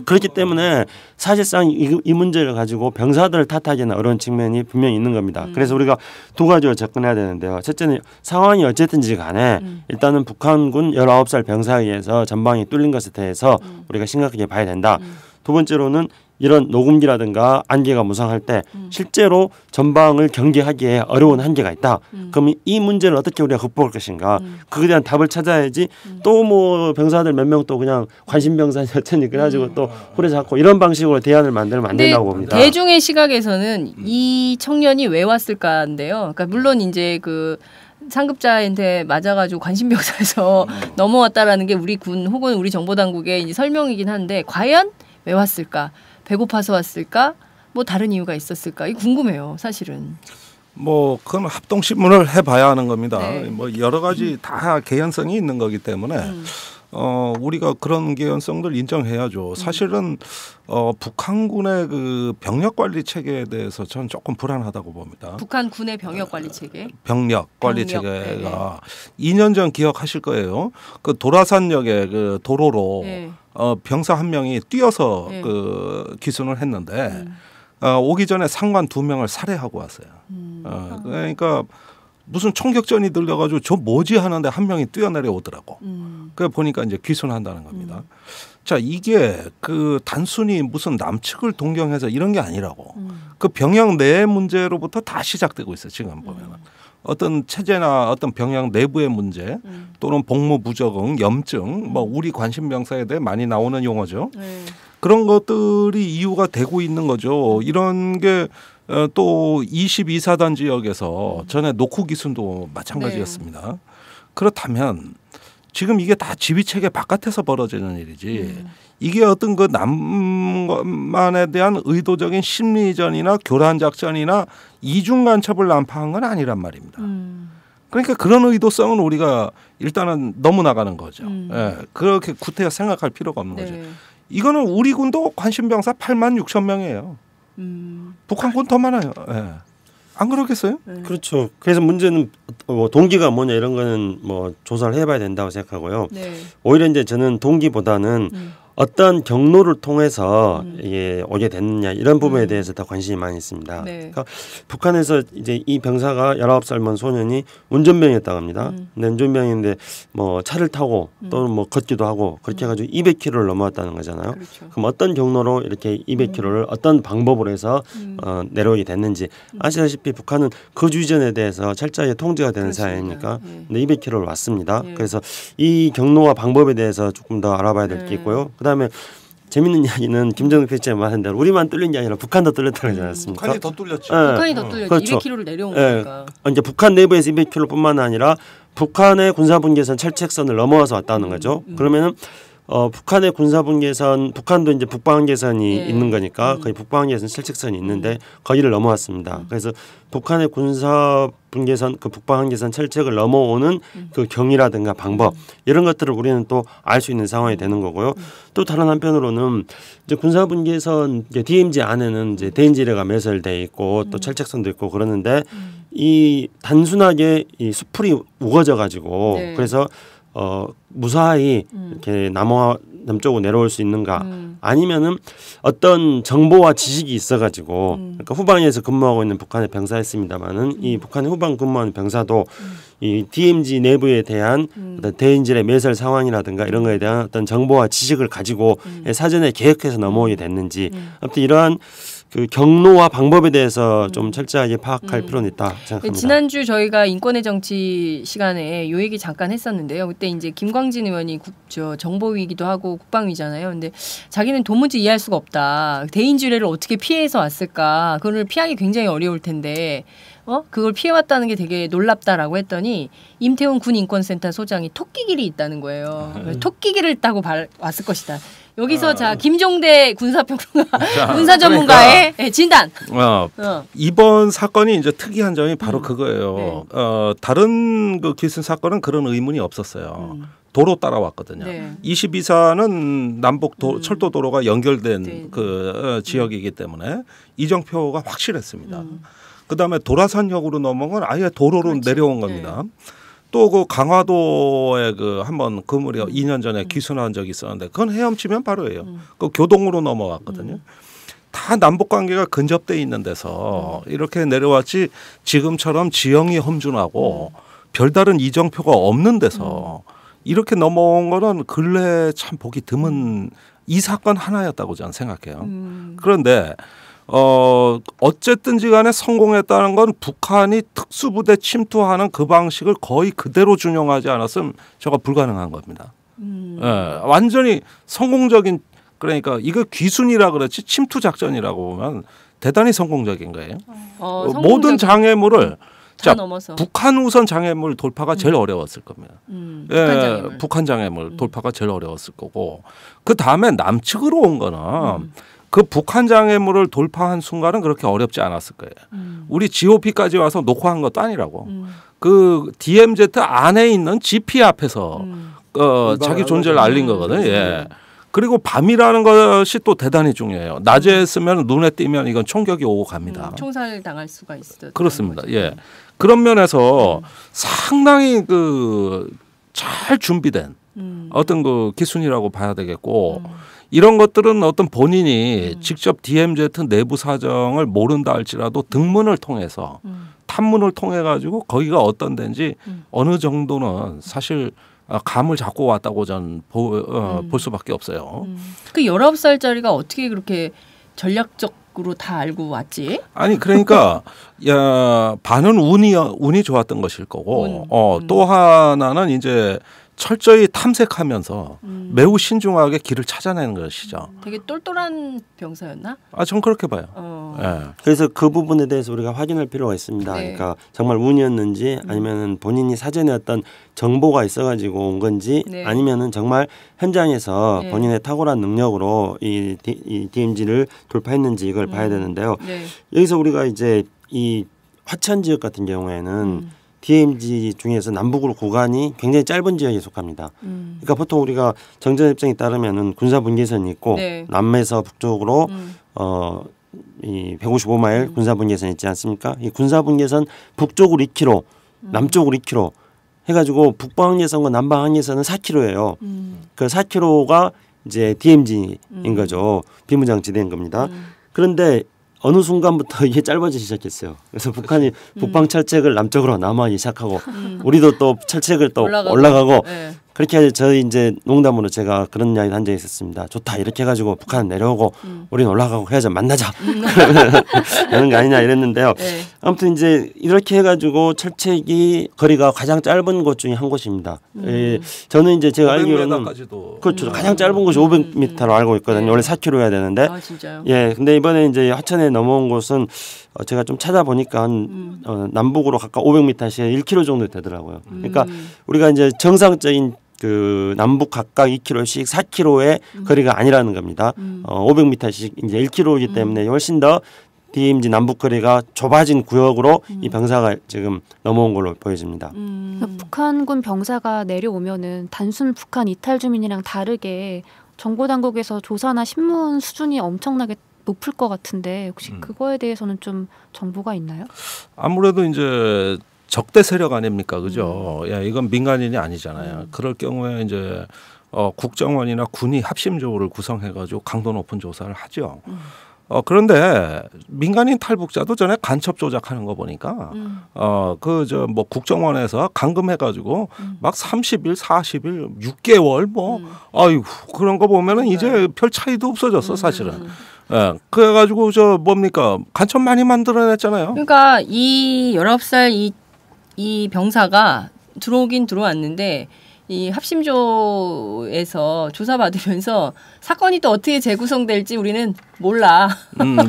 그렇기 때문에 사실상 이 문제를 가지고 병사들을 탓하기는 어려운 측면이 분명히 있는 겁니다. 그래서 우리가 두 가지로 접근해야 되는데요. 첫째는 상황이 어쨌든지 간에 일단은 북한군 19살 병사에 의해서 전방이 뚫린 것에 대해서 우리가 심각하게 봐야 된다. 두 번째로는 이런 녹음기라든가 안개가 무성할 때 실제로 전방을 경계하기에 어려운 한계가 있다. 그럼 이 문제를 어떻게 우리가 극복할 것인가? 그에 대한 답을 찾아야지 또 뭐 병사들 몇 명 또 그냥 관심병사니 어쩌니 그래가지고 또 후레 잡고 이런 방식으로 대안을 만들면 안 된다고 봅니다. 대중의 시각에서는 이 청년이 왜 왔을까인데요. 그러니까 물론 이제 그 상급자한테 맞아가지고 관심병사에서 넘어왔다라는 게 우리 군 혹은 우리 정보당국의 이제 설명이긴 한데 과연 왜 왔을까? 배고파서 왔을까? 뭐 다른 이유가 있었을까? 이거 궁금해요, 사실은. 뭐 그건 합동 신문을 해봐야 하는 겁니다. 네. 뭐 여러 가지 다 개연성이 있는 거기 때문에 우리가 그런 개연성들 인정해야죠. 사실은 북한군의 그 병력 관리 체계에 대해서 저는 조금 불안하다고 봅니다. 북한 군의 병역 관리 체계. 병력 관리 체계가 2년 전 기억하실 거예요. 그 도라산역의 그 도로로 병사 한 명이 뛰어서 그 기순을 했는데 오기 전에 상관 2명을 살해하고 왔어요. 그러니까 무슨 총격전이 들려가지고 저 뭐지 하는데 한 명이 뛰어내려 오더라고. 그래 보니까 이제 귀순한다는 겁니다. 자, 이게 그 단순히 무슨 남측을 동경해서 이런 게 아니라고. 그 병영 내 문제로부터 다 시작되고 있어요. 지금 보면은. 어떤 체제나 어떤 병영 내부의 문제 또는 복무 부적응, 염증, 뭐 우리 관심 병사에 대해 많이 나오는 용어죠. 그런 것들이 이유가 되고 있는 거죠. 이런 게 또 22사단 지역에서 전에 노쿠 기순도 마찬가지였습니다. 그렇다면 지금 이게 다 지휘체계 바깥에서 벌어지는 일이지 이게 어떤 그 남만에 대한 의도적인 심리전이나 교란 작전이나 이중 간첩을 난파한 건 아니란 말입니다. 그러니까 그런 의도성은 우리가 일단은 넘어 나가는 거죠. 예, 그렇게 구태여 생각할 필요가 없는 거죠. 이거는 우리 군도 관심병사 8만 6천 명이에요. 북한군 더 많아요. 예. 안 그러겠어요? 그렇죠. 그래서 문제는 뭐 동기가 뭐냐 이런 거는 뭐 조사를 해봐야 된다고 생각하고요. 오히려 이제 저는 동기보다는 어떤 경로를 통해서 이게 오게 됐느냐 이런 부분에 대해서 더 관심이 많이 있습니다. 그러니까 북한에서 이제 이 병사가 19살 먼 소년이 운전병이었다고 합니다. 근데 운전병인데 뭐 차를 타고 또는 뭐 걷기도 하고 그렇게 해가지고 200km를 넘어왔다는 거잖아요. 그럼 어떤 경로로 이렇게 200km를 어떤 방법으로 해서 내려오게 됐는지 아시다시피 북한은 거주지전에 대해서 철저하게 통제가 되는 사회니까 근데 200km를 왔습니다. 그래서 이 경로와 방법에 대해서 조금 더 알아봐야 될 게 있고요. 그다음에 재밌는 이야기는 김정은 편집장이 말한 대로 우리만 뚫린 게 아니라 북한도 뚫렸다고 하지 않았습니까? 북한이 더 뚫렸죠. 북한이 더 뚫렸죠. 그렇죠. 200km를 내려온 거니까. 이제 북한 내부에서 200km뿐만 아니라 북한의 군사분계선 철책선을 넘어와서 왔다는 거죠. 그러면은 북한의 군사분계선, 북한도 이제 북방한계선이 있는 거니까 거의 북방한계선 철책선이 있는데 거기를 넘어왔습니다. 그래서 북한의 군사분계선, 그 북방한계선 철책을 넘어오는 그 경위라든가 방법 이런 것들을 우리는 또 알 수 있는 상황이 되는 거고요. 또 다른 한편으로는 이제 군사분계선 이제 DMZ 안에는 이제 대인지뢰가 매설돼 있고 또 철책선도 있고 그러는데 이 단순하게 이 수풀이 우거져 가지고 그래서 무사히 이렇게 남쪽으로 내려올 수 있는가 아니면은 어떤 정보와 지식이 있어가지고 그러니까 후방에서 근무하고 있는 북한의 병사였습니다만은 이 북한의 후방 근무하는 병사도 이 DMZ 내부에 대한 어떤 대인지뢰 매설 상황이라든가 이런 거에 대한 어떤 정보와 지식을 가지고 사전에 계획해서 넘어오게 됐는지 아무튼 이러한 그 경로와 방법에 대해서 좀 철저하게 파악할 필요는 있다 생각합니다. 지난주 저희가 인권의 정치 시간에 요 얘기 잠깐 했었는데요. 그때 이제 김광진 의원이 정보위기도 하고 국방위잖아요. 근데 자기는 도무지 이해할 수가 없다. 대인지뢰를 어떻게 피해서 왔을까? 그걸 피하기 굉장히 어려울 텐데 그걸 피해왔다는 게 되게 놀랍다라고 했더니 임태훈 군인권센터 소장이 토끼길이 있다는 거예요. 토끼길을 타고 왔을 것이다. 여기서 자 김종대 군사평론가 군사 전문가의 진단. 이번 사건이 이제 특이한 점이 바로 그거예요. 다른 그 기순 사건은 그런 의문이 없었어요. 도로 따라왔거든요. 22사는 남북 철도 도로가 연결된 그 지역이기 때문에 이정표가 확실했습니다. 그다음에 도라산역으로 넘어온 건 아예 도로로 내려온 겁니다. 또 그 강화도에 그 한번 그 무렵 2년 전에 귀순한 적이 있었는데 그건 헤엄치면 바로예요. 그 교동으로 넘어왔거든요. 다 남북 관계가 근접돼 있는 데서 이렇게 내려왔지 지금처럼 지형이 험준하고 별다른 이정표가 없는 데서 이렇게 넘어온 거는 근래 참 보기 드문 이 사건 하나였다고 저는 생각해요. 그런데 어쨌든지 간에 성공했다는 건 북한이 특수부대 침투하는 그 방식을 거의 그대로 준용하지 않았으면 저거 불가능한 겁니다. 완전히 성공적인 그러니까 이거 귀순이라 그렇지 침투 작전이라고 보면 대단히 성공적인 거예요. 모든 장애물을 북한 우선 장애물 돌파가 제일 어려웠을 겁니다. 북한 장애물 돌파가 제일 어려웠을 거고 그 다음에 남측으로 온 거는 그 북한 장애물을 돌파한 순간은 그렇게 어렵지 않았을 거예요. 우리 GOP까지 와서 놓고 한 것도 아니라고. 그 DMZ 안에 있는 GP 앞에서 자기 존재를 알린 거거든요. 그리고 밤이라는 것이 또 대단히 중요해요. 낮에 쓰면 눈에 띄면 이건 총격이 오고 갑니다. 총살 당할 수가 있어요. 그렇습니다. 그런 면에서 상당히 그 잘 준비된 어떤 그 기순이라고 봐야 되겠고 이런 것들은 어떤 본인이 직접 DMZ 내부 사정을 모른다 할지라도 등문을 통해서 탐문을 통해 가지고 거기가 어떤 데인지 어느 정도는 사실 감을 잡고 왔다고 저는 볼 수밖에 없어요. 그 19살짜리가 어떻게 그렇게 전략적으로 다 알고 왔지? 아니 그러니까 반은 운이 좋았던 것일 거고 또 하나는 이제 철저히 탐색하면서 매우 신중하게 길을 찾아내는 것이죠. 되게 똘똘한 병사였나? 전 그렇게 봐요. 네. 그래서 그 부분에 대해서 우리가 확인할 필요가 있습니다. 네. 그러니까 정말 운이었는지 아니면은 본인이 사전에 어떤 정보가 있어가지고 온 건지 네. 아니면은 정말 현장에서 네. 본인의 탁월한 능력으로 이 DMZ를 돌파했는지 이걸 봐야 되는데요. 네. 여기서 우리가 이제 이 화천 지역 같은 경우에는 DMZ 중에서 남북으로 구간이 굉장히 짧은 지역에 속합니다. 그러니까 보통 우리가 정전협정에 따르면은 군사 분계선이 있고 네. 남에서 북쪽으로 이 155마일 군사 분계선 있지 않습니까? 이 군사 분계선 북쪽으로 2km, 남쪽으로 2km 해가지고 북방 항해선과 남방 항해선은 4km예요. 그 4km가 이제 DMZ인 거죠. 비무장지대인 겁니다. 그런데 어느 순간부터 이게 짧아지기 시작했어요. 그래서 북한이 북방 철책을 남쪽으로 남하기 시작하고 우리도 또 철책을 또 올라가고 네. 그렇게 해서 저희 이제 농담으로 제가 그런 이야기 한 적이 있었습니다. 좋다 이렇게 해가지고 북한은 내려오고 우리는 올라가고 해야죠. 만나자 그런 거 아니냐 이랬는데요. 네. 아무튼 이제 이렇게 해가지고 철책이 거리가 가장 짧은 곳 중에 한 곳입니다. 저는 이제 제가 알기로는 그렇죠. 가장 짧은 곳이 500m로 알고 있거든요. 네. 원래 4km여야 되는데. 아 진짜요? 예, 근데 이번에 이제 화천에 넘어온 곳은 제가 좀 찾아보니까 남북으로 각각 500m씩 1km 정도 되더라고요. 그러니까 우리가 이제 정상적인 그 남북 각각 2km씩 4km의 거리가 아니라는 겁니다. 500m씩 이제 1km이기 때문에 훨씬 더 DMZ 남북 거리가 좁아진 구역으로 이 병사가 지금 넘어온 걸로 보여집니다. 북한군 병사가 내려오면은 단순 북한 이탈 주민이랑 다르게 정보 당국에서 조사나 신문 수준이 엄청나게 높을 것 같은데 혹시 그거에 대해서는 좀 정보가 있나요? 아무래도 이제 적대 세력 아닙니까, 그죠? 야, 이건 민간인이 아니잖아요. 그럴 경우에 이제 국정원이나 군이 합심조를 구성해가지고 강도 높은 조사를 하죠. 그런데 민간인 탈북자도 전에 간첩 조작하는 거 보니까 뭐 국정원에서 감금해가지고 막 30일, 40일, 6개월 뭐 아이고 그런 거 보면은 이제 별 차이도 없어졌어 사실은. 예, 그래가지고 뭡니까 간첩 많이 만들어냈잖아요. 그러니까 이 19살 이 병사가 들어오긴 들어왔는데 이 합심조에서 조사받으면서 사건이 또 어떻게 재구성될지 우리는 몰라.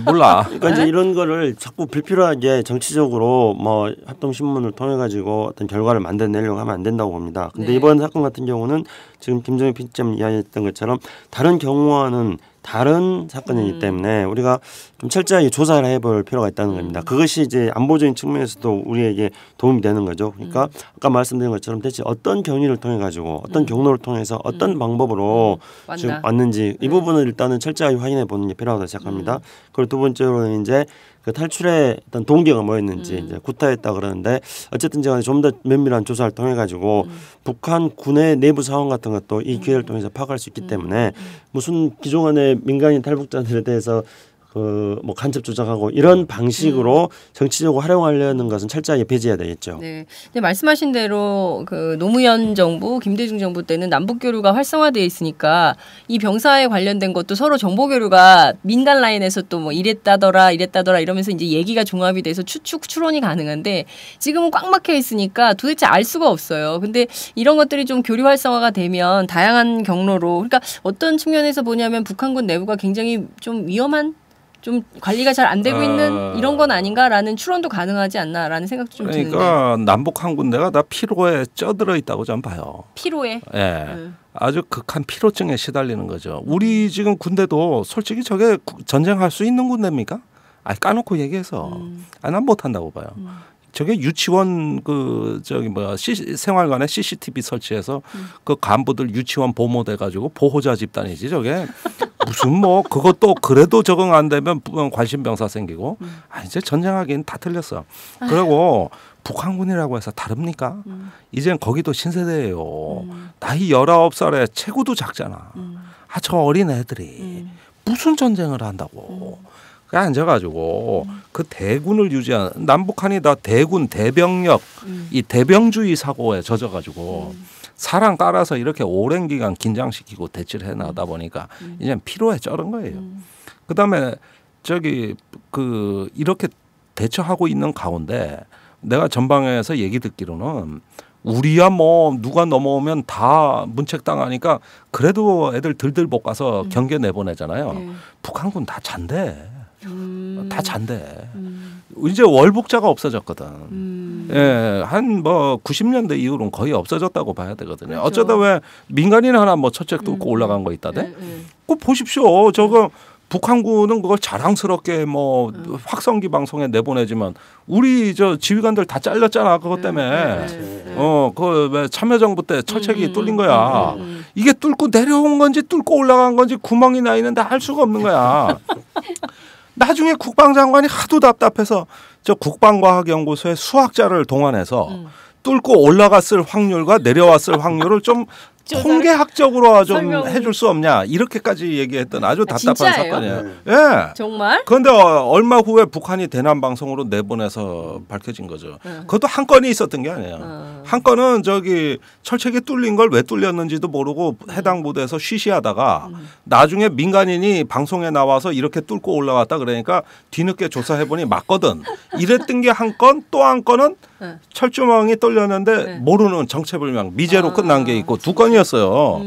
몰라. 그러니까 이제 이런 거를 자꾸 불필요하게 정치적으로 뭐 합동신문을 통해 가지고 어떤 결과를 만들어내려고 하면 안 된다고 봅니다. 근데 네. 이번 사건 같은 경우는 지금 김정일 PD님 이야기했던 것처럼 다른 경우와는 다른 사건이기 때문에 우리가 좀 철저하게 조사를 해볼 필요가 있다는 겁니다. 그것이 이제 안보적인 측면에서도 우리에게 도움이 되는 거죠. 그러니까 아까 말씀드린 것처럼 대체 어떤 경위를 통해 가지고 어떤 경로를 통해서 어떤 방법으로 지금 왔는지 이 부분을 일단은 철저하게 확인해 보는 게 필요하다고 생각합니다. 그리고 두 번째로는 이제 그 탈출의 어떤 동기가 뭐였는지 이제 구타했다 그러는데 어쨌든 제가 좀 더 면밀한 조사를 통해 가지고 북한 군의 내부 상황 같은 것도 이 기회를 통해서 파악할 수 있기 때문에 무슨 기존의 민간인 탈북자들에 대해서 뭐 간첩 조작하고 이런 방식으로 정치적으로 활용하려는 것은 철저하게 배제해야 되겠죠. 네. 근데 말씀하신 대로 그 노무현 정부, 김대중 정부 때는 남북 교류가 활성화되어 있으니까 이 병사에 관련된 것도 서로 정보 교류가 민간 라인에서 또 뭐 이랬다더라 이러면서 이제 얘기가 종합이 돼서 추론이 가능한데 지금은 꽉 막혀 있으니까 도대체 알 수가 없어요. 근데 이런 것들이 좀 교류 활성화가 되면 다양한 경로로 그러니까 어떤 측면에서 보냐면 북한군 내부가 굉장히 좀 위험한 좀 관리가 잘 안 되고 있는 이런 건 아닌가라는 추론도 가능하지 않나라는 생각도 좀 드는데. 그러니까 남북 한 군데가 다 피로에 쪄들어 있다고 저는 봐요. 피로에? 예. 아주 극한 피로증에 시달리는 거죠. 우리 지금 군대도 솔직히 저게 전쟁할 수 있는 군대입니까? 까놓고 얘기해서 난 못한다고 봐요. 저게 유치원 생활관에 CCTV 설치해서 그 간부들 유치원 보모돼 가지고 보호자 집단이지 저게 무슨 뭐 그것도 그래도 적응 안 되면 관심병사 생기고 이제 전쟁하기는 다 틀렸어. 그리고 북한군이라고 해서 다릅니까? 이젠 거기도 신세대예요. 나이 19살에 체구도 작잖아. 저 어린 애들이 무슨 전쟁을 한다고. 그 앉아가지고 그 대군을 유지하는 남북한이 다 대군 대병력 이 대병주의 사고에 젖어가지고 사람 깔아서 이렇게 오랜 기간 긴장시키고 대치를 해나다 보니까 이제 피로에 쩔은 거예요. 그다음에 이렇게 대처하고 있는 가운데 내가 전방에서 얘기 듣기로는 우리야 뭐 누가 넘어오면 다 문책당하니까 그래도 애들 들들 볶아서 경계 내보내잖아요. 북한군 다 잔대. 다 잔대. 이제 월북자가 없어졌거든. 예, 한 뭐 90년대 이후로는 거의 없어졌다고 봐야 되거든요. 그렇죠. 어쩌다 왜 민간인 하나 뭐 첫책 뚫고 올라간 거 있다대? 꼭 보십시오. 저거 북한군은 그걸 자랑스럽게 뭐 확성기 방송에 내보내지만 우리 저 지휘관들 다 잘렸잖아 그것 때문에. 그 왜 참여정부 때 철책이 뚫린 거야. 이게 뚫고 내려온 건지 뚫고 올라간 건지 구멍이 나 있는데 알 수가 없는 거야. 나중에 국방장관이 하도 답답해서 저 국방과학연구소에 수학자를 동원해서 뚫고 올라갔을 확률과 내려왔을 확률을 좀 통계학적으로 좀 해줄 수 없냐 이렇게까지 얘기했던 아주 답답한 진짜예요? 사건이에요. 예. 정말? 그런데 얼마 후에 북한이 대남 방송으로 내보내서 밝혀진 거죠. 그것도 한 건이 있었던 게 아니에요. 한 건은 저기 철책이 뚫린 걸 왜 뚫렸는지도 모르고 해당 부대에서 쉬쉬하다가 나중에 민간인이 방송에 나와서 이렇게 뚫고 올라왔다 그러니까 뒤늦게 조사해보니 맞거든. 이랬던 게 한 건, 또 한 건은 철조망이 뚫렸는데 모르는 정체불명 미제로 끝난 게 있고 두 건이었어요.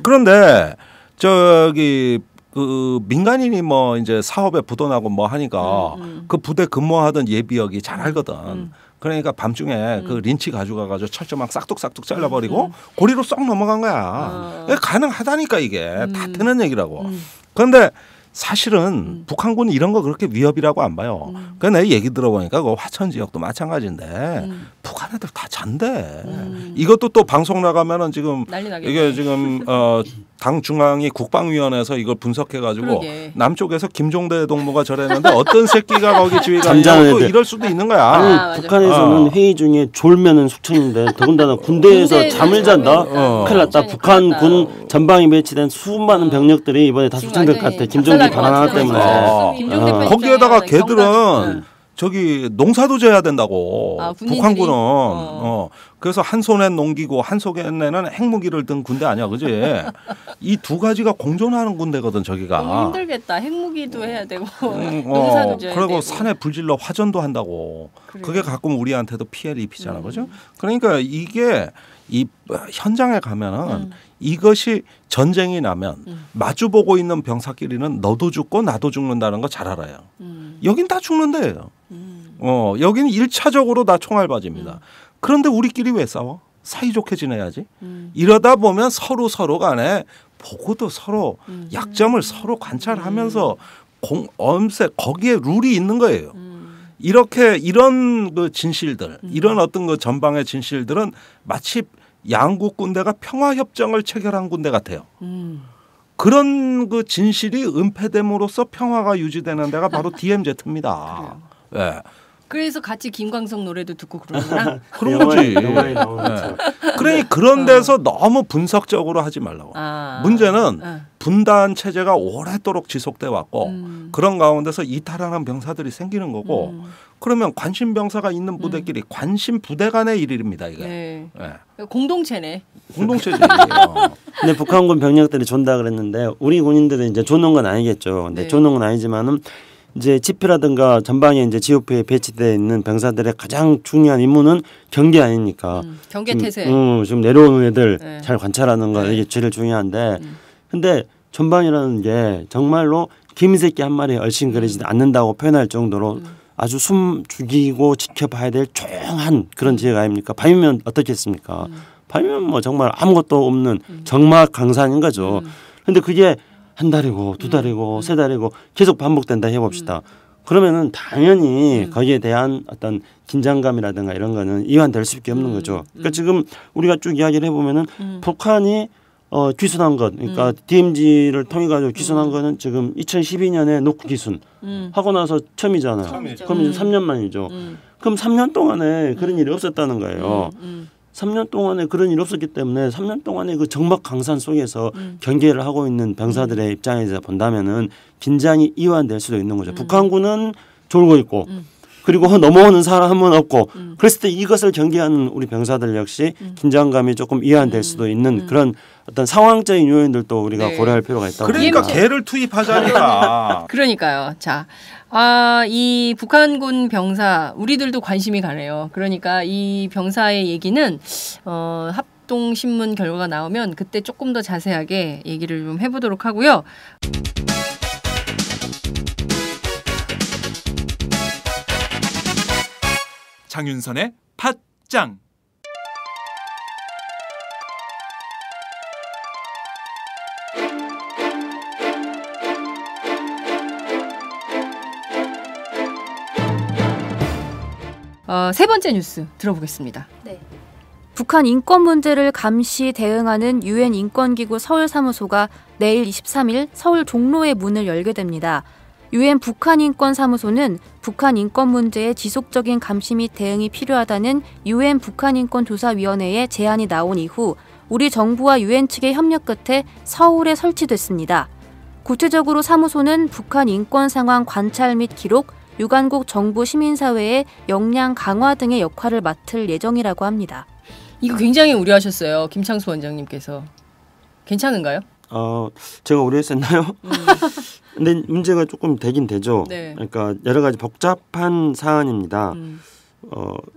그런데 저기 그 민간인이 뭐 이제 사업에 부도나고 뭐 하니까 그 부대 근무하던 예비역이 잘 알거든. 그러니까 밤중에 그 린치 가져가가지고 철조망 싹둑싹둑 잘라버리고 고리로 쏙 넘어간 거야. 가능하다니까 이게 다 되는 얘기라고. 그런데 사실은 북한군은 이런 거 그렇게 위협이라고 안 봐요. 그러니까 내 얘기 들어보니까 그 화천 지역도 마찬가지인데 북한 애들 다 잔대. 이것도 또 방송 나가면은 지금 이게 지금 당 중앙이 국방위원회에서 이걸 분석해가지고 남쪽에서 김종대 동무가 저랬는데 어떤 새끼가 거기 지휘관이고 이럴 수도 있는 거야. 아니, 북한에서는 회의 중에 졸면은 숙청인데 더군다나 군대에서 잠을 잔다. 큰일 났다. 북한군 전방에 배치된 수많은 병력들이 이번에 다 숙청될 것 같아. 김종대 발언 때문에. 거기에다가 걔들은 저기 농사도 져야 된다고. 북한군은 그래서 한 손엔 농기고 한 손에는 핵무기를 든 군대 아니야, 그지? 이 두 가지가 공존하는 군대거든 저기가. 너무 힘들겠다. 핵무기도 해야 되고 농사도 져야 그리고 되고. 산에 불질러 화전도 한다고. 그게 가끔 우리한테도 피해를 입히잖아, 그죠? 그러니까 이게 이 현장에 가면은 이것이 전쟁이 나면 마주보고 있는 병사끼리는 너도 죽고 나도 죽는다는 거 잘 알아요. 여긴 다 죽는데요. 여긴 1차적으로 다 총알바지입니다. 그런데 우리끼리 왜 싸워? 사이좋게 지내야지. 이러다 보면 서로 간에 보고도 서로 약점을 서로 관찰하면서 엄세 거기에 룰이 있는 거예요. 이렇게 이런 그 진실들, 이런 어떤 그 전방의 진실들은 마치 양국 군대가 평화협정을 체결한 군대 같아요. 그런 그 진실이 은폐됨으로써 평화가 유지되는 데가 바로 DMZ입니다. 예. 그래서 같이 김광석 노래도 듣고 그러구나. 그런 거지. 그러니 그런 데서 너무 분석적으로 하지 말라고. 문제는 분단 체제가 오랫도록 지속돼 왔고 그런 가운데서 이탈하는 병사들이 생기는 거고 그러면 관심 병사가 있는 부대끼리 관심 부대 간의 일입니다. 이게. 네. 공동체네. 공동체지. 근데 북한군 병력들이 존다 그랬는데 우리 군인들은 이제 존는 건 아니겠죠. 근데 존는 건 아니지만은 이제 집회라든가 전방에 이제 지휘부에 배치되어 있는 병사들의 가장 중요한 임무는 경계 아닙니까? 경계 태세. 좀 내려오는 애들 잘 관찰하는 거 이게 제일 중요한데, 근데 전방이라는 게 정말로 김새끼 한 마리 얼씬거리지 않는다고 표현할 정도로 아주 숨 죽이고 지켜봐야 될 조용한 그런 지역 아닙니까? 밤이면 어떻겠습니까? 밤이면 뭐 정말 아무것도 없는 정막 강산인 거죠. 근데 그게 한 달이고 두 달이고 세 달이고 계속 반복된다 해봅시다. 그러면은 당연히 거기에 대한 어떤 긴장감이라든가 이런 거는 이완될 수밖에 없는 거죠. 그러니까 지금 우리가 쭉 이야기를 해보면은 북한이 귀순한 것, 그러니까 DMZ를 통해 가지고 귀순한 거는 지금 2012년에 노크 귀순 하고 나서 처음이잖아요. 그럼 이제 3년 만이죠. 그럼 3년 동안에 그런 일이 없었다는 거예요. 3년 동안에 그런 일 없었기 때문에 3년 동안에 그 적막 강산 속에서 경계를 하고 있는 병사들의 입장에서 본다면은 긴장이 이완될 수도 있는 거죠. 북한군은 졸고 있고 그리고 넘어오는 사람은 없고 그랬을 때 이것을 경계하는 우리 병사들 역시 긴장감이 조금 이완될 수도 있는 그런 어떤 상황적인 요인들도 우리가 네. 고려할 필요가 있다고 그러니까 봅니다. 개를 투입하자니까. 그러니까요. 자, 이 북한군 병사 우리들도 관심이 가네요. 그러니까 이 병사의 얘기는 합동신문 결과가 나오면 그때 조금 더 자세하게 얘기를 좀 해보도록 하고요. 장윤선의 팟짱. 세 번째 뉴스 들어보겠습니다. 북한 인권 문제를 감시 대응하는 유엔 인권기구 서울사무소가 내일 23일 서울 종로에 문을 열게 됩니다. 유엔 북한인권사무소는 북한 인권 문제의 지속적인 감시 및 대응이 필요하다는 유엔 북한인권조사위원회의 제안이 나온 이후 우리 정부와 유엔 측의 협력 끝에 서울에 설치됐습니다. 구체적으로 사무소는 북한 인권 상황 관찰 및 기록, 유관국 정부 시민사회의 역량 강화 등의 역할을 맡을 예정이라고 합니다. 이거 굉장히 우려하셨어요. 김창수 원장님께서. 괜찮은가요? 제가 우려했었나요? 근데 문제가 조금 되긴 되죠. 네. 그러니까 여러 가지 복잡한 사안입니다.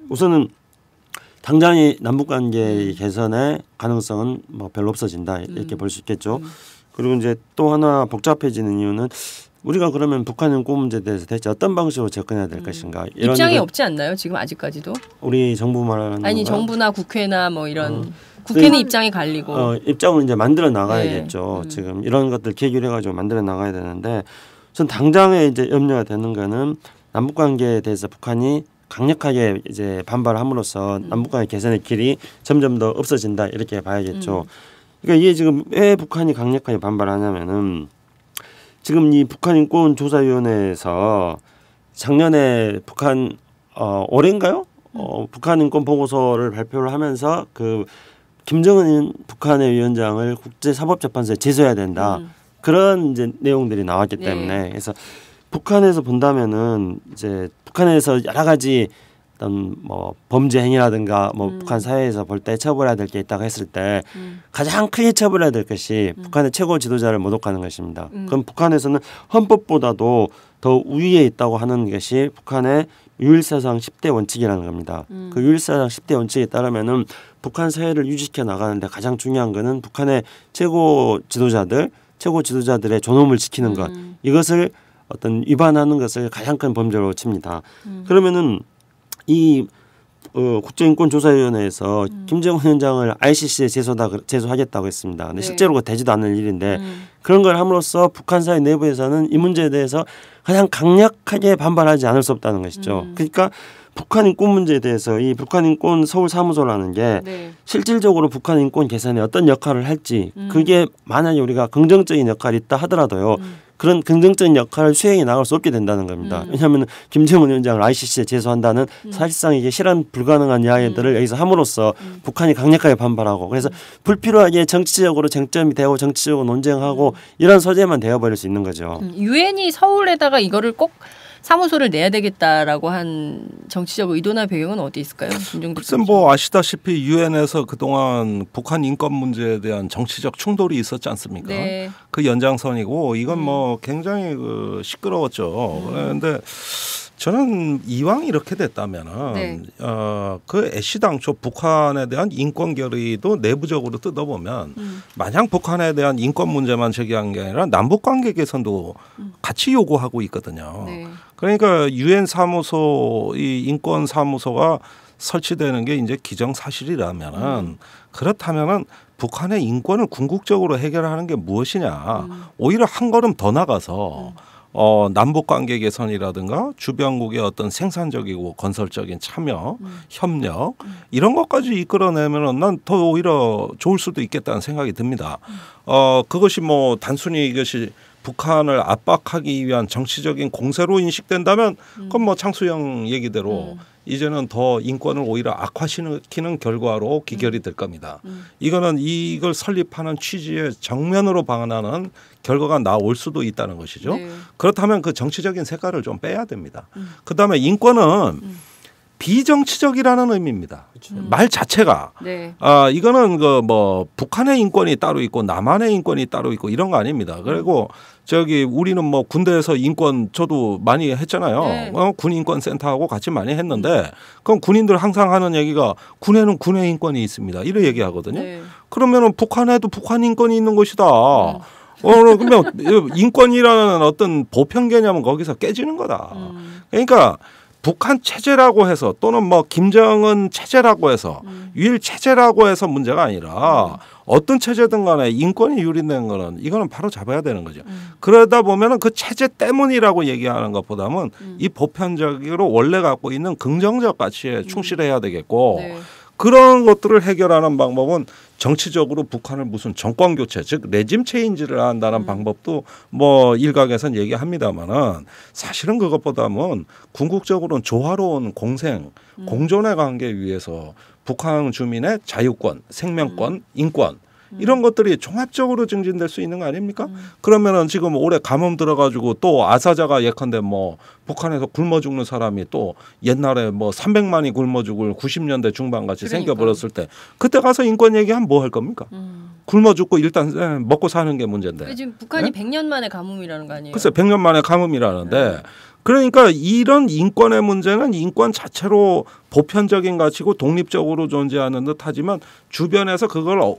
우선은 당장의 남북관계 개선의 가능성은 뭐 별로 없어진다 이렇게 볼 수 있겠죠. 그리고 이제 또 하나 복잡해지는 이유는 우리가 그러면 북한 인권 문제에 대해서 대체 어떤 방식으로 접근해야 될 것인가 이런 입장이 없지 않나요? 지금 아직까지도? 우리 정부 말하는 아니 건가? 정부나 국회나 뭐 이런 국회는 입장이 갈리고 입장을 이제 만들어 나가야겠죠. 지금 이런 것들 계기로 해가지고 만들어 나가야 되는데, 전 당장에 이제 염려가 되는 거는 남북 관계에 대해서 북한이 강력하게 이제 반발함으로써 남북 관계 개선의 길이 점점 더 없어진다 이렇게 봐야겠죠. 그러니까 이게 지금 왜 북한이 강력하게 반발하냐면은 지금 이 북한인권조사위원회에서 작년에 북한 올해인가요? 북한 인권 보고서를 발표를 하면서 그 김정은 북한의 위원장을 국제사법재판소에 제소해야 된다. 그런 이제 내용들이 나왔기 때문에 그래서 북한에서 본다면은 이제 북한에서 여러 가지 어떤 뭐 범죄 행위라든가 뭐 북한 사회에서 볼 때 처벌해야 될 게 있다고 했을 때 가장 크게 처벌해야 될 것이 북한의 최고 지도자를 모독하는 것입니다. 그럼 북한에서는 헌법보다도 더 우위에 있다고 하는 것이 북한의 유일사상 10대 원칙이라는 겁니다. 그 유일사상 10대 원칙에 따르면은 북한 사회를 유지시켜 나가는데 가장 중요한 거는 북한의 최고 지도자들의 존엄을 지키는 것, 이것을 어떤 위반하는 것을 가장 큰 범죄로 칩니다. 그러면은 이 국제인권조사위원회에서 김정은 위원장을 ICC에 제소하겠다고 했습니다. 근데 실제로 그 되지도 않는 일인데 그런 걸 함으로써 북한 사회 내부에서는 이 문제에 대해서 가장 강력하게 반발하지 않을 수 없다는 것이죠. 그러니까 북한 인권 문제에 대해서 이 북한 인권 서울 사무소라는 게 실질적으로 북한 인권 개선에 어떤 역할을 할지, 그게 만약에 우리가 긍정적인 역할이 있다 하더라도요. 그런 긍정적인 역할을 수행해 나갈 수 없게 된다는 겁니다. 왜냐하면 김정은 위원장을 ICC에 제소한다는 사실상 이게 실현 불가능한 이야기들을 여기서 함으로써 북한이 강력하게 반발하고, 그래서 불필요하게 정치적으로 쟁점이 되고 정치적으로 논쟁하고 이런 소재만 되어버릴 수 있는 거죠. 유엔이 서울에다가 이거를 꼭 사무소를 내야 되겠다라고 한 정치적 의도나 배경은 어디 있을까요? 글쎄 뭐 아시다시피 유엔에서 그동안 북한 인권 문제에 대한 정치적 충돌이 있었지 않습니까? 네. 그 연장선이고 이건 뭐 굉장히 시끄러웠죠. 그런데 저는 이왕 이렇게 됐다면은 그 애시당초 북한에 대한 인권 결의도 내부적으로 뜯어보면 마냥 북한에 대한 인권 문제만 제기한 게 아니라 남북 관계 개선도 같이 요구하고 있거든요. 그러니까 유엔 사무소, 이 인권 사무소가 설치되는 게 이제 기정사실이라면은 그렇다면은 북한의 인권을 궁극적으로 해결하는 게 무엇이냐? 오히려 한 걸음 더 나가서 남북 관계 개선이라든가 주변국의 어떤 생산적이고 건설적인 참여, 협력 이런 것까지 이끌어내면은 난 더 오히려 좋을 수도 있겠다는 생각이 듭니다. 그것이 뭐 단순히 이것이 북한을 압박하기 위한 정치적인 공세로 인식된다면 그건 뭐 창수형 얘기대로 이제는 더 인권을 오히려 악화시키는 결과로 기결이 될 겁니다. 이거는 이걸 설립하는 취지에 정면으로 반하는 결과가 나올 수도 있다는 것이죠. 네. 그렇다면 그 정치적인 색깔을 좀 빼야 됩니다. 그다음에 인권은 비정치적이라는 의미입니다. 말 자체가 네. 이거는 그 뭐 북한의 인권이 따로 있고 남한의 인권이 따로 있고 이런 거 아닙니다. 그리고 저기 우리는 뭐 군대에서 인권 저도 많이 했잖아요. 네. 군인권센터하고 같이 많이 했는데 그럼 군인들 항상 하는 얘기가 군에는 군의 인권이 있습니다. 이런 얘기하거든요. 네. 그러면은 북한에도 북한 인권이 있는 것이다. 그러면 인권이라는 어떤 보편 개념은 거기서 깨지는 거다. 그러니까 북한 체제라고 해서 또는 뭐 김정은 체제라고 해서 유일 체제라고 해서 문제가 아니라 어떤 체제든 간에 인권이 유린된 거는 이거는 바로 잡아야 되는 거죠. 그러다 보면은 그 체제 때문이라고 얘기하는 것보다는 이 보편적으로 원래 갖고 있는 긍정적 가치에 충실해야 되겠고 네. 그런 것들을 해결하는 방법은 정치적으로 북한을 무슨 정권 교체 즉 레짐 체인지를 한다는 방법도 뭐 일각에선 얘기합니다만은 사실은 그것보다는 궁극적으로는 조화로운 공생 공존의 관계 위해서 북한 주민의 자유권, 생명권, 인권 이런 것들이 종합적으로 증진될 수 있는 거 아닙니까? 그러면은 지금 올해 가뭄 들어가지고 또 아사자가 예컨대 뭐 북한에서 굶어 죽는 사람이 또 옛날에 뭐 300만이 굶어 죽을 90년대 중반같이 생겨버렸을 때 그때 가서 인권 얘기하면 뭐 할 겁니까? 굶어 죽고 일단 먹고 사는 게 문제인데. 지금 북한이 네? 100년 만에 가뭄이라는 거 아니에요? 글쎄 100년 만에 가뭄이라는데 그러니까 이런 인권의 문제는 인권 자체로 보편적인 가치고 독립적으로 존재하는 듯하지만 주변에서 그걸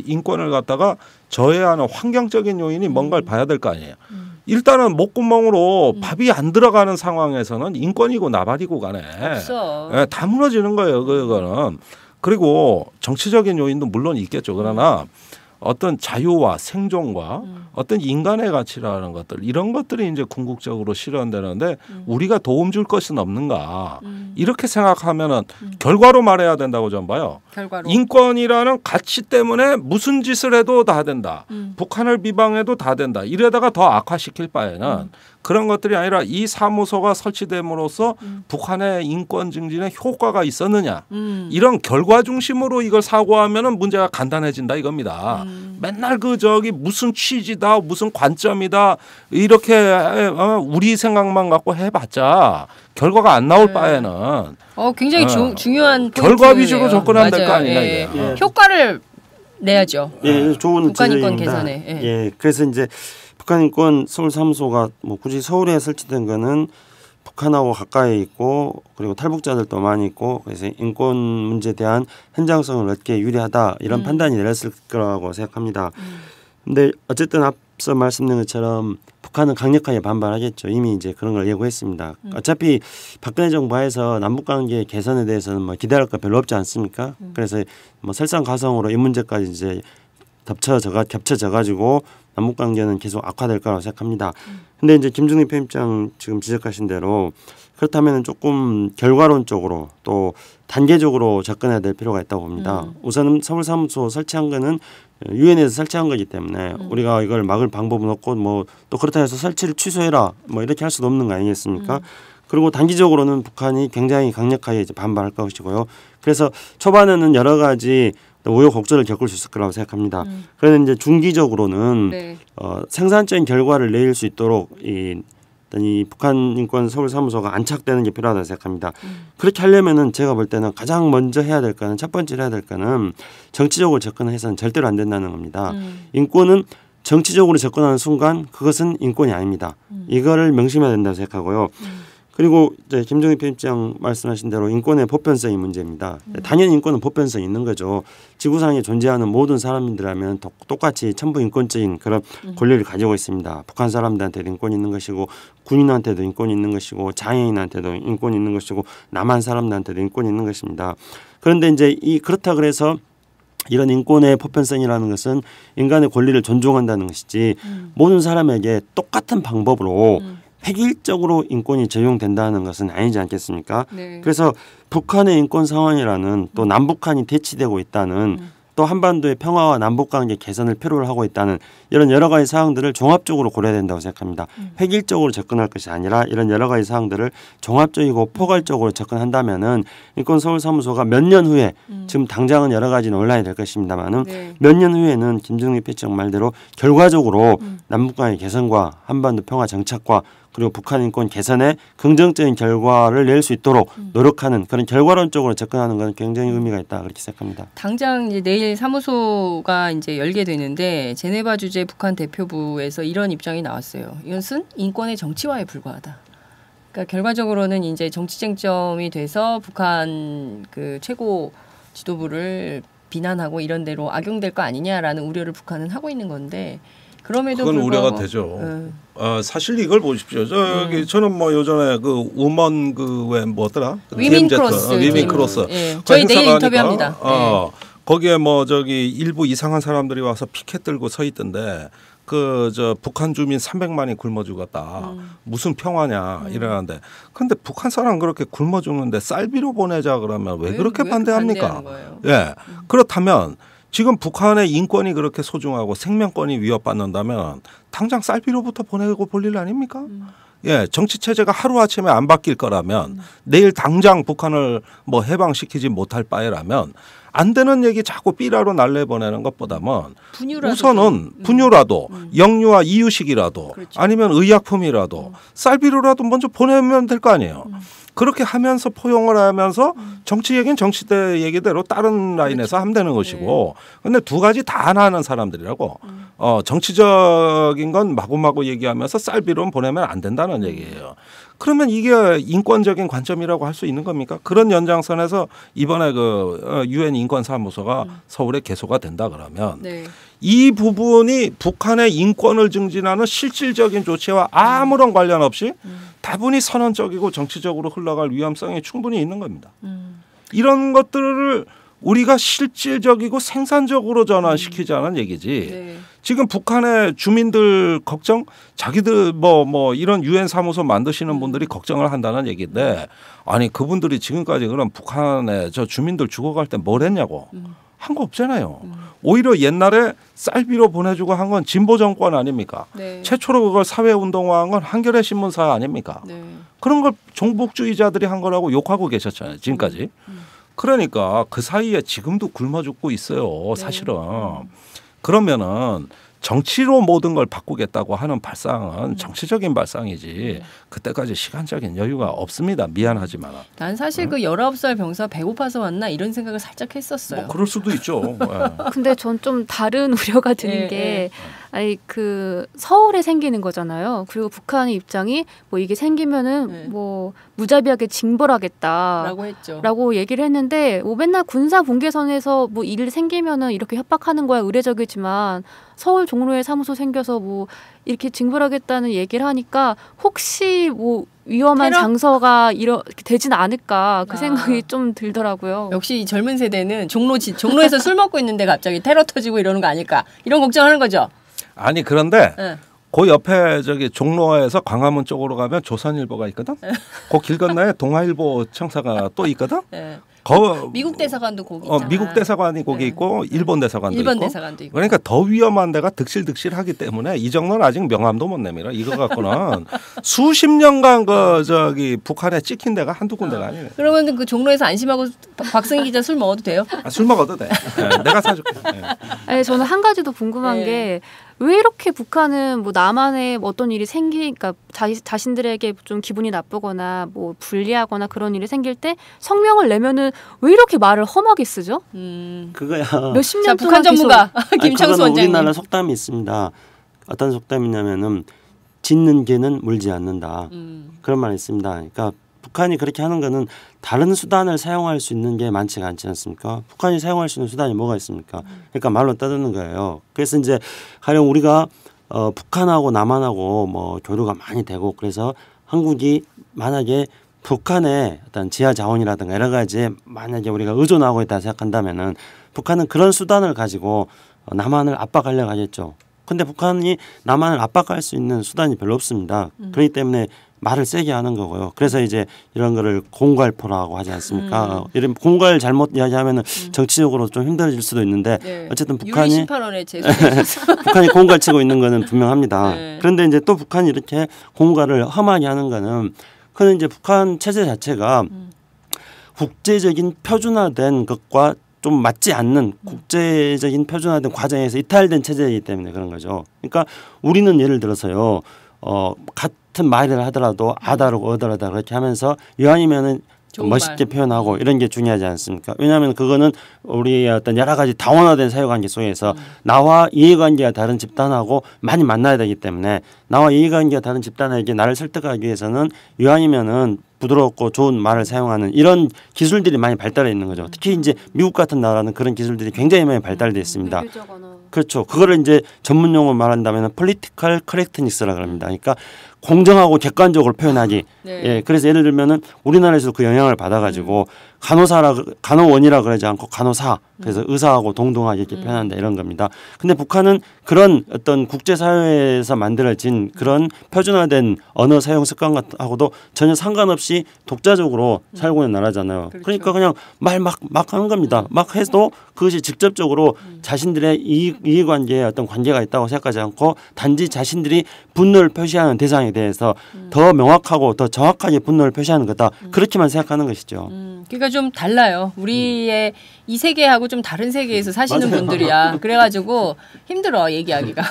인권을 갖다가 저해하는 환경적인 요인이 뭔가를 봐야 될 거 아니에요. 일단은 목구멍으로 밥이 안 들어가는 상황에서는 인권이고 나발이고 간에 다 무너지는 거예요. 그거는. 그리고 정치적인 요인도 물론 있겠죠. 그러나 어떤 자유와 생존과 어떤 인간의 가치라는 것들 이런 것들이 이제 궁극적으로 실현되는데 우리가 도움 줄 것은 없는가 이렇게 생각하면은 결과로 말해야 된다고 저는 봐요. 결과로. 인권이라는 가치 때문에 무슨 짓을 해도 다 된다. 북한을 비방해도 다 된다. 이러다가 더 악화시킬 바에는 그런 것들이 아니라 이 사무소가 설치됨으로써 북한의 인권 증진에 효과가 있었느냐 이런 결과 중심으로 이걸 사고하면은 문제가 간단해진다 이겁니다. 맨날 무슨 취지다 무슨 관점이다 이렇게 우리 생각만 갖고 해봤자 결과가 안 나올 바에는 굉장히 중요한 결과 위주로 접근하면 될 거 아니냐 이게. 효과를 내야죠. 예, 좋은 북한 인권 지적입니다. 개선에. 예, 그래서 이제 북한 인권 서울 사무소가 뭐 굳이 서울에 설치된 거는 북한하고 가까이 있고 그리고 탈북자들도 많이 있고 그래서 인권 문제에 대한 현장성을 얻기에 유리하다 이런 판단이 내렸을 거라고 생각합니다. 근데 어쨌든 앞서 말씀드린 것처럼 북한은 강력하게 반발하겠죠. 이미 이제 그런 걸 예고했습니다. 어차피 박근혜 정부 하에서 남북관계 개선에 대해서는 뭐 기대할 거 별로 없지 않습니까? 그래서 뭐 설상가상으로 이 문제까지 이제 겹쳐져 가지고 남북관계는 계속 악화될 거라고 생각합니다. 근데 이제 김중립 편집장 지금 지적하신 대로 그렇다면 조금 결과론적으로 또 단계적으로 접근해야 될 필요가 있다고 봅니다. 우선은 서울 사무소 설치한 거는 유엔에서 설치한 거기 때문에 우리가 이걸 막을 방법은 없고 뭐 또 그렇다 해서 설치를 취소해라 뭐 이렇게 할 수도 없는 거 아니겠습니까? 그리고 단기적으로는 북한이 굉장히 강력하게 이제 반발할 것이고요. 그래서 초반에는 여러 가지 우여곡절을 겪을 수 있을 거라고 생각합니다. 그런데 이제 중기적으로는 생산적인 결과를 내릴 수 있도록 이 북한 인권 서울 사무소가 안착되는 게 필요하다고 생각합니다. 그렇게 하려면은 제가 볼 때는 가장 먼저 해야 될 거는 첫 번째로 해야 될 거는 정치적으로 접근해서는 절대로 안 된다는 겁니다. 인권은 정치적으로 접근하는 순간 그것은 인권이 아닙니다. 이거를 명심해야 된다고 생각하고요. 그리고 이제 김정일 편집장 말씀하신 대로 인권의 보편성이 문제입니다. 당연히 인권은 보편성이 있는 거죠. 지구상에 존재하는 모든 사람들이라면 똑같이 천부 인권적인 그런 권리를 가지고 있습니다. 북한 사람들한테도 인권이 있는 것이고 군인한테도 인권이 있는 것이고 장애인한테도 인권이 있는 것이고 남한 사람들한테도 인권이 있는 것입니다. 그런데 이제 그렇다 그래서 이런 인권의 보편성이라는 것은 인간의 권리를 존중한다는 것이지 모든 사람에게 똑같은 방법으로 획일적으로 인권이 적용된다는 것은 아니지 않겠습니까? 네. 그래서 북한의 인권 상황이라는 또 남북한이 대치되고 있다는 또 한반도의 평화와 남북관계 개선을 필요로 하고 있다는 이런 여러 가지 사항들을 종합적으로 고려해야 된다고 생각합니다. 획일적으로 접근할 것이 아니라 이런 여러 가지 사항들을 종합적이고 포괄적으로 접근한다면은 인권서울사무소가 몇 년 후에 지금 당장은 여러 가지 논란이 될 것입니다만은 네. 몇 년 후에는 김정일 패치장 말대로 결과적으로 남북관계 개선과 한반도 평화 정착과 그리고 북한 인권 개선에 긍정적인 결과를 낼 수 있도록 노력하는 그런 결과론적으로 접근하는 것은 굉장히 의미가 있다 그렇게 생각합니다. 당장 이제 내일 사무소가 이제 열게 되는데 제네바 주재 북한 대표부에서 이런 입장이 나왔어요. 이것은 인권의 정치화에 불과하다. 그러니까 결과적으로는 이제 정치 쟁점이 돼서 북한 그 최고 지도부를 비난하고 이런 대로 악용될 거 아니냐라는 우려를 북한은 하고 있는 건데 그럼에도 그건 불구하고 우려가 되죠. 사실 이걸 보십시오. 저는 뭐 요전에 그 우먼 그 왜 뭐더라? 위민 크로스. 위민 크로스. 예. 저희 내일 인터뷰합니다. 거기에 뭐 저기 일부 이상한 사람들이 와서 피켓 들고 서 있던데 그 저 북한 주민 300만이 굶어 죽었다. 무슨 평화냐 이러는데 근데 북한 사람 그렇게 굶어 죽는데 쌀비로 보내자 그러면 왜 그렇게 반대합니까? 예. 그렇다면 지금 북한의 인권이 그렇게 소중하고 생명권이 위협받는다면 당장 쌀비로부터 보내고 볼 일 아닙니까? 예, 정치 체제가 하루아침에 안 바뀔 거라면 내일 당장 북한을 뭐 해방시키지 못할 바에라면 안 되는 얘기 자꾸 삐라로 날려보내는 것보다는 우선은 분유라도 영유아 이유식이라도 그렇죠. 아니면 의약품이라도 쌀비로라도 먼저 보내면 될 거 아니에요. 그렇게 하면서 포용을 하면서 정치 얘기는 정치대 얘기대로 다른 라인에서 하면 되는 것이고 근데 두 가지 다 하는 사람들이라고 정치적인 건 마구마구 얘기하면서 쌀비로는 보내면 안 된다는 얘기예요. 그러면 이게 인권적인 관점이라고 할 수 있는 겁니까? 그런 연장선에서 이번에 그 유엔 인권사무소가 서울에 개소가 된다 그러면 이 부분이 북한의 인권을 증진하는 실질적인 조치와 아무런 관련 없이 다분히 선언적이고 정치적으로 흘러갈 위험성이 충분히 있는 겁니다. 이런 것들을 우리가 실질적이고 생산적으로 전환시키자는 얘기지. 지금 북한의 주민들 걱정, 자기들 뭐 이런 유엔 사무소 만드시는 분들이 걱정을 한다는 얘기인데 아니 그분들이 지금까지 그럼 북한의 저 주민들 죽어갈 때 뭘 했냐고. 한 거 없잖아요. 오히려 옛날에 쌀비로 보내주고 한 건 진보 정권 아닙니까? 최초로 그걸 사회운동화한 건 한겨레 신문사 아닙니까? 그런 걸 종북주의자들이 한 거라고 욕하고 계셨잖아요. 지금까지. 그러니까 그 사이에 지금도 굶어 죽고 있어요. 사실은. 그러면은 정치로 모든 걸 바꾸겠다고 하는 발상은 정치적인 발상이지 그때까지 시간적인 여유가 없습니다. 미안하지만. 난 사실 그 19살 병사 배고파서 왔나 이런 생각을 살짝 했었어요. 뭐 그럴 수도 있죠. 근데 전 좀 다른 우려가 드는 게 아니 그 서울에 생기는 거잖아요. 그리고 북한의 입장이 뭐 이게 생기면은 뭐 무자비하게 징벌하겠다라고 했죠. 라고 얘기를 했는데 뭐 맨날 군사 분계선에서 뭐 일 생기면은 이렇게 협박하는 거야 의례적이지만 서울 종로에 사무소 생겨서 뭐 이렇게 징벌하겠다는 얘기를 하니까 혹시 뭐 위험한 테러? 장소가 이렇게 되진 않을까 그 생각이 좀 들더라고요. 역시 이 젊은 세대는 종로에서 술 먹고 있는데 갑자기 테러 터지고 이러는 거 아닐까 이런 걱정하는 거죠. 아니 그런데 그 옆에 저기 종로에서 광화문 쪽으로 가면 조선일보가 있거든. 그 길 건너에 동아일보 청사가 또 있거든. 미국 대사관도 거기 있잖아. 미국 대사관이 거기 있고 일본 대사관도 있고. 대사관도 있고. 그러니까 더 위험한 데가 득실득실하기 때문에 이 정도는 아직 명함도 못 내밀어. 이거 갖고는 수십 년간 그 저기 북한에 찍힌 데가 한두 군데가 아니에요. 그러면 그 종로에서 안심하고 박승희 기자 술 먹어도 돼요? 술 먹어도 돼. 내가 사줄게. 아니, 저는 한 가지 더 궁금한 게 왜 이렇게 북한은 뭐 남한에 어떤 일이 그러니까 자신들에게 좀 기분이 나쁘거나 뭐 불리하거나 그런 일이 생길 때 성명을 내면은 왜 이렇게 말을 험하게 쓰죠? 그거야. 몇십 년 북한 전문가 김창수 원장님. 우리나라 속담이 있습니다. 어떤 속담이냐면은 짖는 개는 물지 않는다. 그런 말이 있습니다. 그러니까 북한이 그렇게 하는 거는 다른 수단을 사용할 수 있는 게 많지가 않지 않습니까? 북한이 사용할 수 있는 수단이 뭐가 있습니까? 그러니까 말로 떠드는 거예요. 그래서 이제 가령 우리가 북한하고 남한하고 뭐 교류가 많이 되고 그래서 한국이 만약에 북한의 어떤 지하 자원이라든가 여러 가지에 만약에 우리가 의존하고 있다 생각한다면은 북한은 그런 수단을 가지고 남한을 압박하려고 하겠죠. 근데 북한이 남한을 압박할 수 있는 수단이 별로 없습니다. 그렇기 때문에 말을 세게 하는 거고요. 그래서 이제 이런 거를 공갈포라고 하지 않습니까? 이런 공갈 잘못 이야기하면은 정치적으로 좀 힘들어질 수도 있는데 네. 어쨌든 북한이 심판원에 제소되셨어. 북한이 공갈 치고 있는 거는 분명합니다. 네. 그런데 이제 또 북한이 이렇게 공갈을 험하게 하는 거는 그는 이제 북한 체제 자체가 국제적인 표준화된 것과 좀 맞지 않는 국제적인 표준화된 과정에서 이탈된 체제이기 때문에 그런 거죠. 그러니까 우리는 예를 들어서요, 같은 말을 하더라도 아다르고 어다르다 그렇게 하면서 이왕이면은 멋있게 표현하고 이런 게 중요하지 않습니까? 왜냐하면 그거는 우리의 어떤 여러 가지 다원화된 사회관계 속에서 나와 이해관계가 다른 집단하고 많이 만나야 되기 때문에 나와 이해관계가 다른 집단에게 나를 설득하기 위해서는 이왕이면은 부드럽고 좋은 말을 사용하는 이런 기술들이 많이 발달해 있는 거죠. 특히 이제 미국 같은 나라는 그런 기술들이 굉장히 많이 발달돼 있습니다. 그렇죠. 그거를 이제 전문 용어로 말한다면 political correctness라고 합니다. 그러니까 공정하고 객관적으로 표현하기. 네. 예, 그래서 예를 들면은 우리나라에서 그 영향을 받아가지고 간호원이라 그러지 않고 간호사. 그래서 의사하고 동등하게 이렇게 표현한다 이런 겁니다. 근데 북한은 그런 어떤 국제사회에서 만들어진 그런 표준화된 언어 사용 습관하고도 전혀 상관없이 독자적으로 살고 있는 나라잖아요. 그렇죠. 그러니까 그냥 말 막 하는 겁니다. 막 해도 그것이 직접적으로 자신들의 이해관계에 어떤 관계가 있다고 생각하지 않고 단지 자신들이 분노를 표시하는 대상에 대해서 더 명확하고 더 정확하게 분노를 표시하는 거다. 그렇게만 생각하는 것이죠. 그러니까 좀 달라요. 우리의 이 세계하고 좀 다른 세계에서 사시는 맞아요. 분들이야. 그래가지고 힘들어 얘기하기가.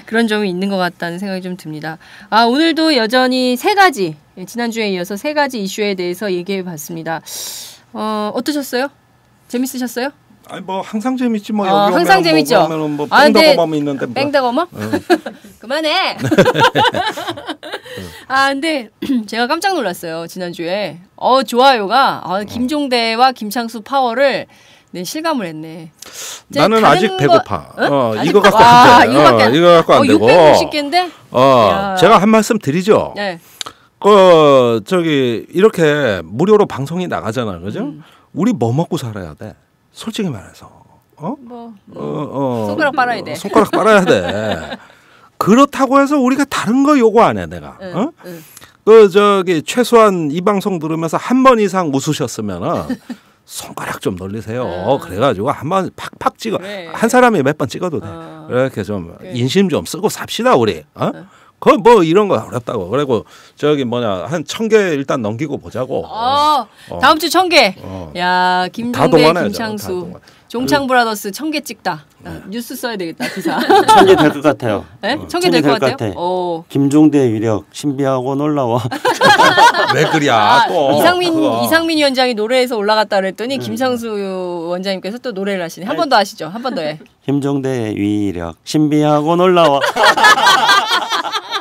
그런 점이 있는 것 같다는 생각이 좀 듭니다. 아, 오늘도 여전히 세 가지, 지난주에 이어서 세 가지 이슈에 대해서 얘기해 봤습니다. 어떠셨어요? 재밌으셨어요? 아니 뭐 항상 재밌지 뭐 여기 항상 오면 재밌죠. 뭐 아, 근데 뺑덕어멈 있는데 뭐. 뺑덕어멈? 그만해. 아, 근데 제가 깜짝 놀랐어요. 지난주에. 좋아요가 김종대와 김창수 파워를 실감을 했네. 나는 아직 배고파. 아직 이거 갖고 안 돼. 이거밖에 안, 이거 갖고 안 되고. 660개인데? 제가 한 말씀 드리죠. 네. 저기 이렇게 무료로 방송이 나가잖아요. 그죠? 우리 뭐 먹고 살아야 돼? 솔직히 말해서. 손가락 빨아야 돼. 손가락 빨아야 돼. 그렇다고 해서 우리가 다른 거 요구 안 해, 내가. 저기 최소한 이 방송 들으면서 한 번 이상 웃으셨으면은 손가락 좀 놀리세요. 그래가지고 한 번 팍팍 찍어. 그래. 한 사람이 몇 번 찍어도 돼. 이렇게 좀 인심 좀 쓰고 삽시다 우리. 그 뭐 이런 거 어렵다고. 그리고 저기 한 1000개 일단 넘기고 보자고. 다음 주 1000개. 야, 김종대, 김창수, 종창 브라더스 1000개 찍다. 뉴스 써야 되겠다, 기사. 1000개 될 것 같아요. 네? 1000개 될 것 같아요? 김종대 위력 신비하고 놀라워. 왜 그래야 또. 이상민 위원장이 노래에서 올라갔다 그랬더니 김창수 원장님께서 또 노래를 하시네. 한 번 더 하시죠. 한 번 더 해. 김종대 위력 신비하고 놀라워.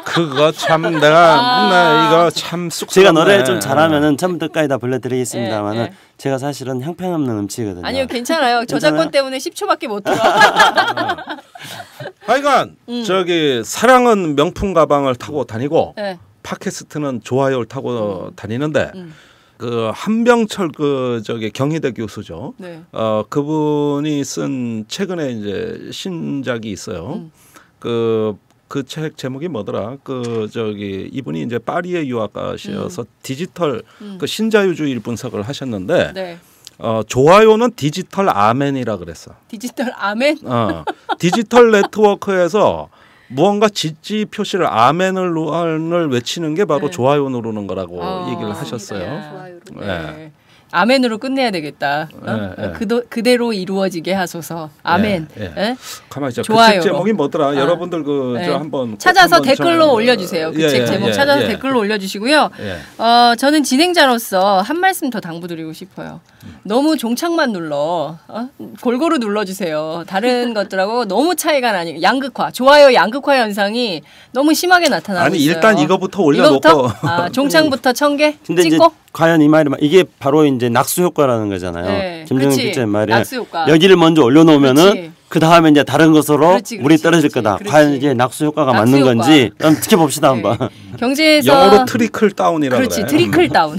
그거 참 내가 이거 참 쑥스럽네. 제가 노래 좀 잘하면은 처음부터까지 다 불러드리겠습니다만은 제가 사실은 형편없는 음치거든요. 아니요, 괜찮아요. 저작권 때문에 10초밖에 못 들어. 하여간 저기 사랑은 명품 가방을 타고 다니고 팟캐스트는 좋아요를 타고 다니는데 그 한병철 저기 경희대 교수죠. 네. 그분이 쓴 최근에 이제 신작이 있어요. 그 책 제목이 뭐더라? 저기 이분이 이제 파리의 유학가셔서 디지털 그 신자유주의 분석을 하셨는데 좋아요는 디지털 아멘이라 그랬어. 디지털 아멘? 디지털 네트워크에서 무언가 지지 표시를 아멘을 외치는 게 바로 좋아요 누르는 거라고 얘기를 하셨어요. 네. 아멘으로 끝내야 되겠다. 그대로 이루어지게 하소서. 아멘. 가만히 있자. 좋아요. 그 책 제목이 뭐더라? 여러분들 저 한번 찾아서 한번 댓글로 올려주세요. 그 책 제목 찾아서 댓글로 올려주시고요. 저는 진행자로서 한 말씀 더 당부드리고 싶어요. 너무 종착만 눌러. 골고루 눌러주세요. 다른 것들하고 너무 차이가 나니 양극화. 좋아요 양극화 현상이 너무 심하게 나타나고 아니, 있어요. 일단 이거부터 올려놓고. 종착부터 1000개 근데 찍고. 이제 과연 이 말이 이게 바로 이제 낙수 효과라는 거잖아요. 김정은 기자의 말에 여기를 먼저 올려놓으면은 그 다음에 이제 다른 것으로 물이 떨어질 거다. 과연 이게 낙수 효과가 맞는 건지 한번 지켜봅시다 한번. 경제에서 영어로 트리클 다운이라고 그래. 트리클 다운.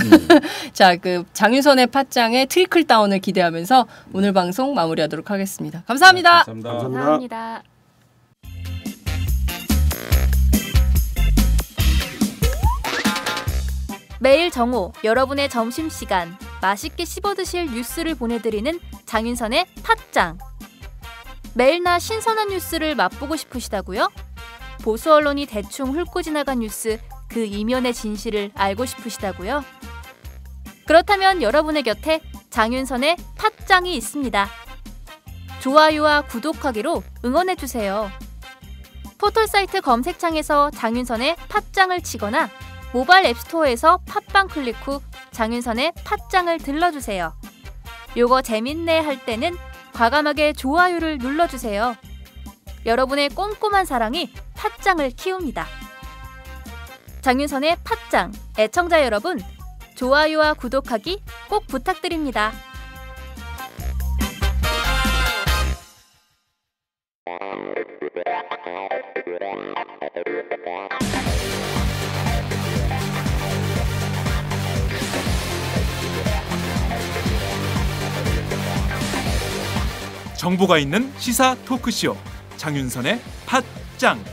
자, 그 장윤선의 팟짱의 트리클 다운을 기대하면서 오늘 방송 마무리하도록 하겠습니다. 감사합니다. 감사합니다. 매일 정오 여러분의 점심시간 맛있게 씹어드실 뉴스를 보내드리는 장윤선의 팟짱. 매일나 신선한 뉴스를 맛보고 싶으시다고요? 보수 언론이 대충 훑고 지나간 뉴스 그 이면의 진실을 알고 싶으시다고요? 그렇다면 여러분의 곁에 장윤선의 팟짱이 있습니다. 좋아요와 구독하기로 응원해주세요. 포털사이트 검색창에서 장윤선의 팟짱을 치거나 모바일 앱스토어에서 팟빵 클릭 후 장윤선의 팟짱을 들러주세요. 요거 재밌네 할 때는 과감하게 좋아요를 눌러주세요. 여러분의 꼼꼼한 사랑이 팟짱을 키웁니다. 장윤선의 팟짱, 애청자 여러분, 좋아요와 구독하기 꼭 부탁드립니다. 정보가 있는 시사 토크쇼 장윤선의 팟짱.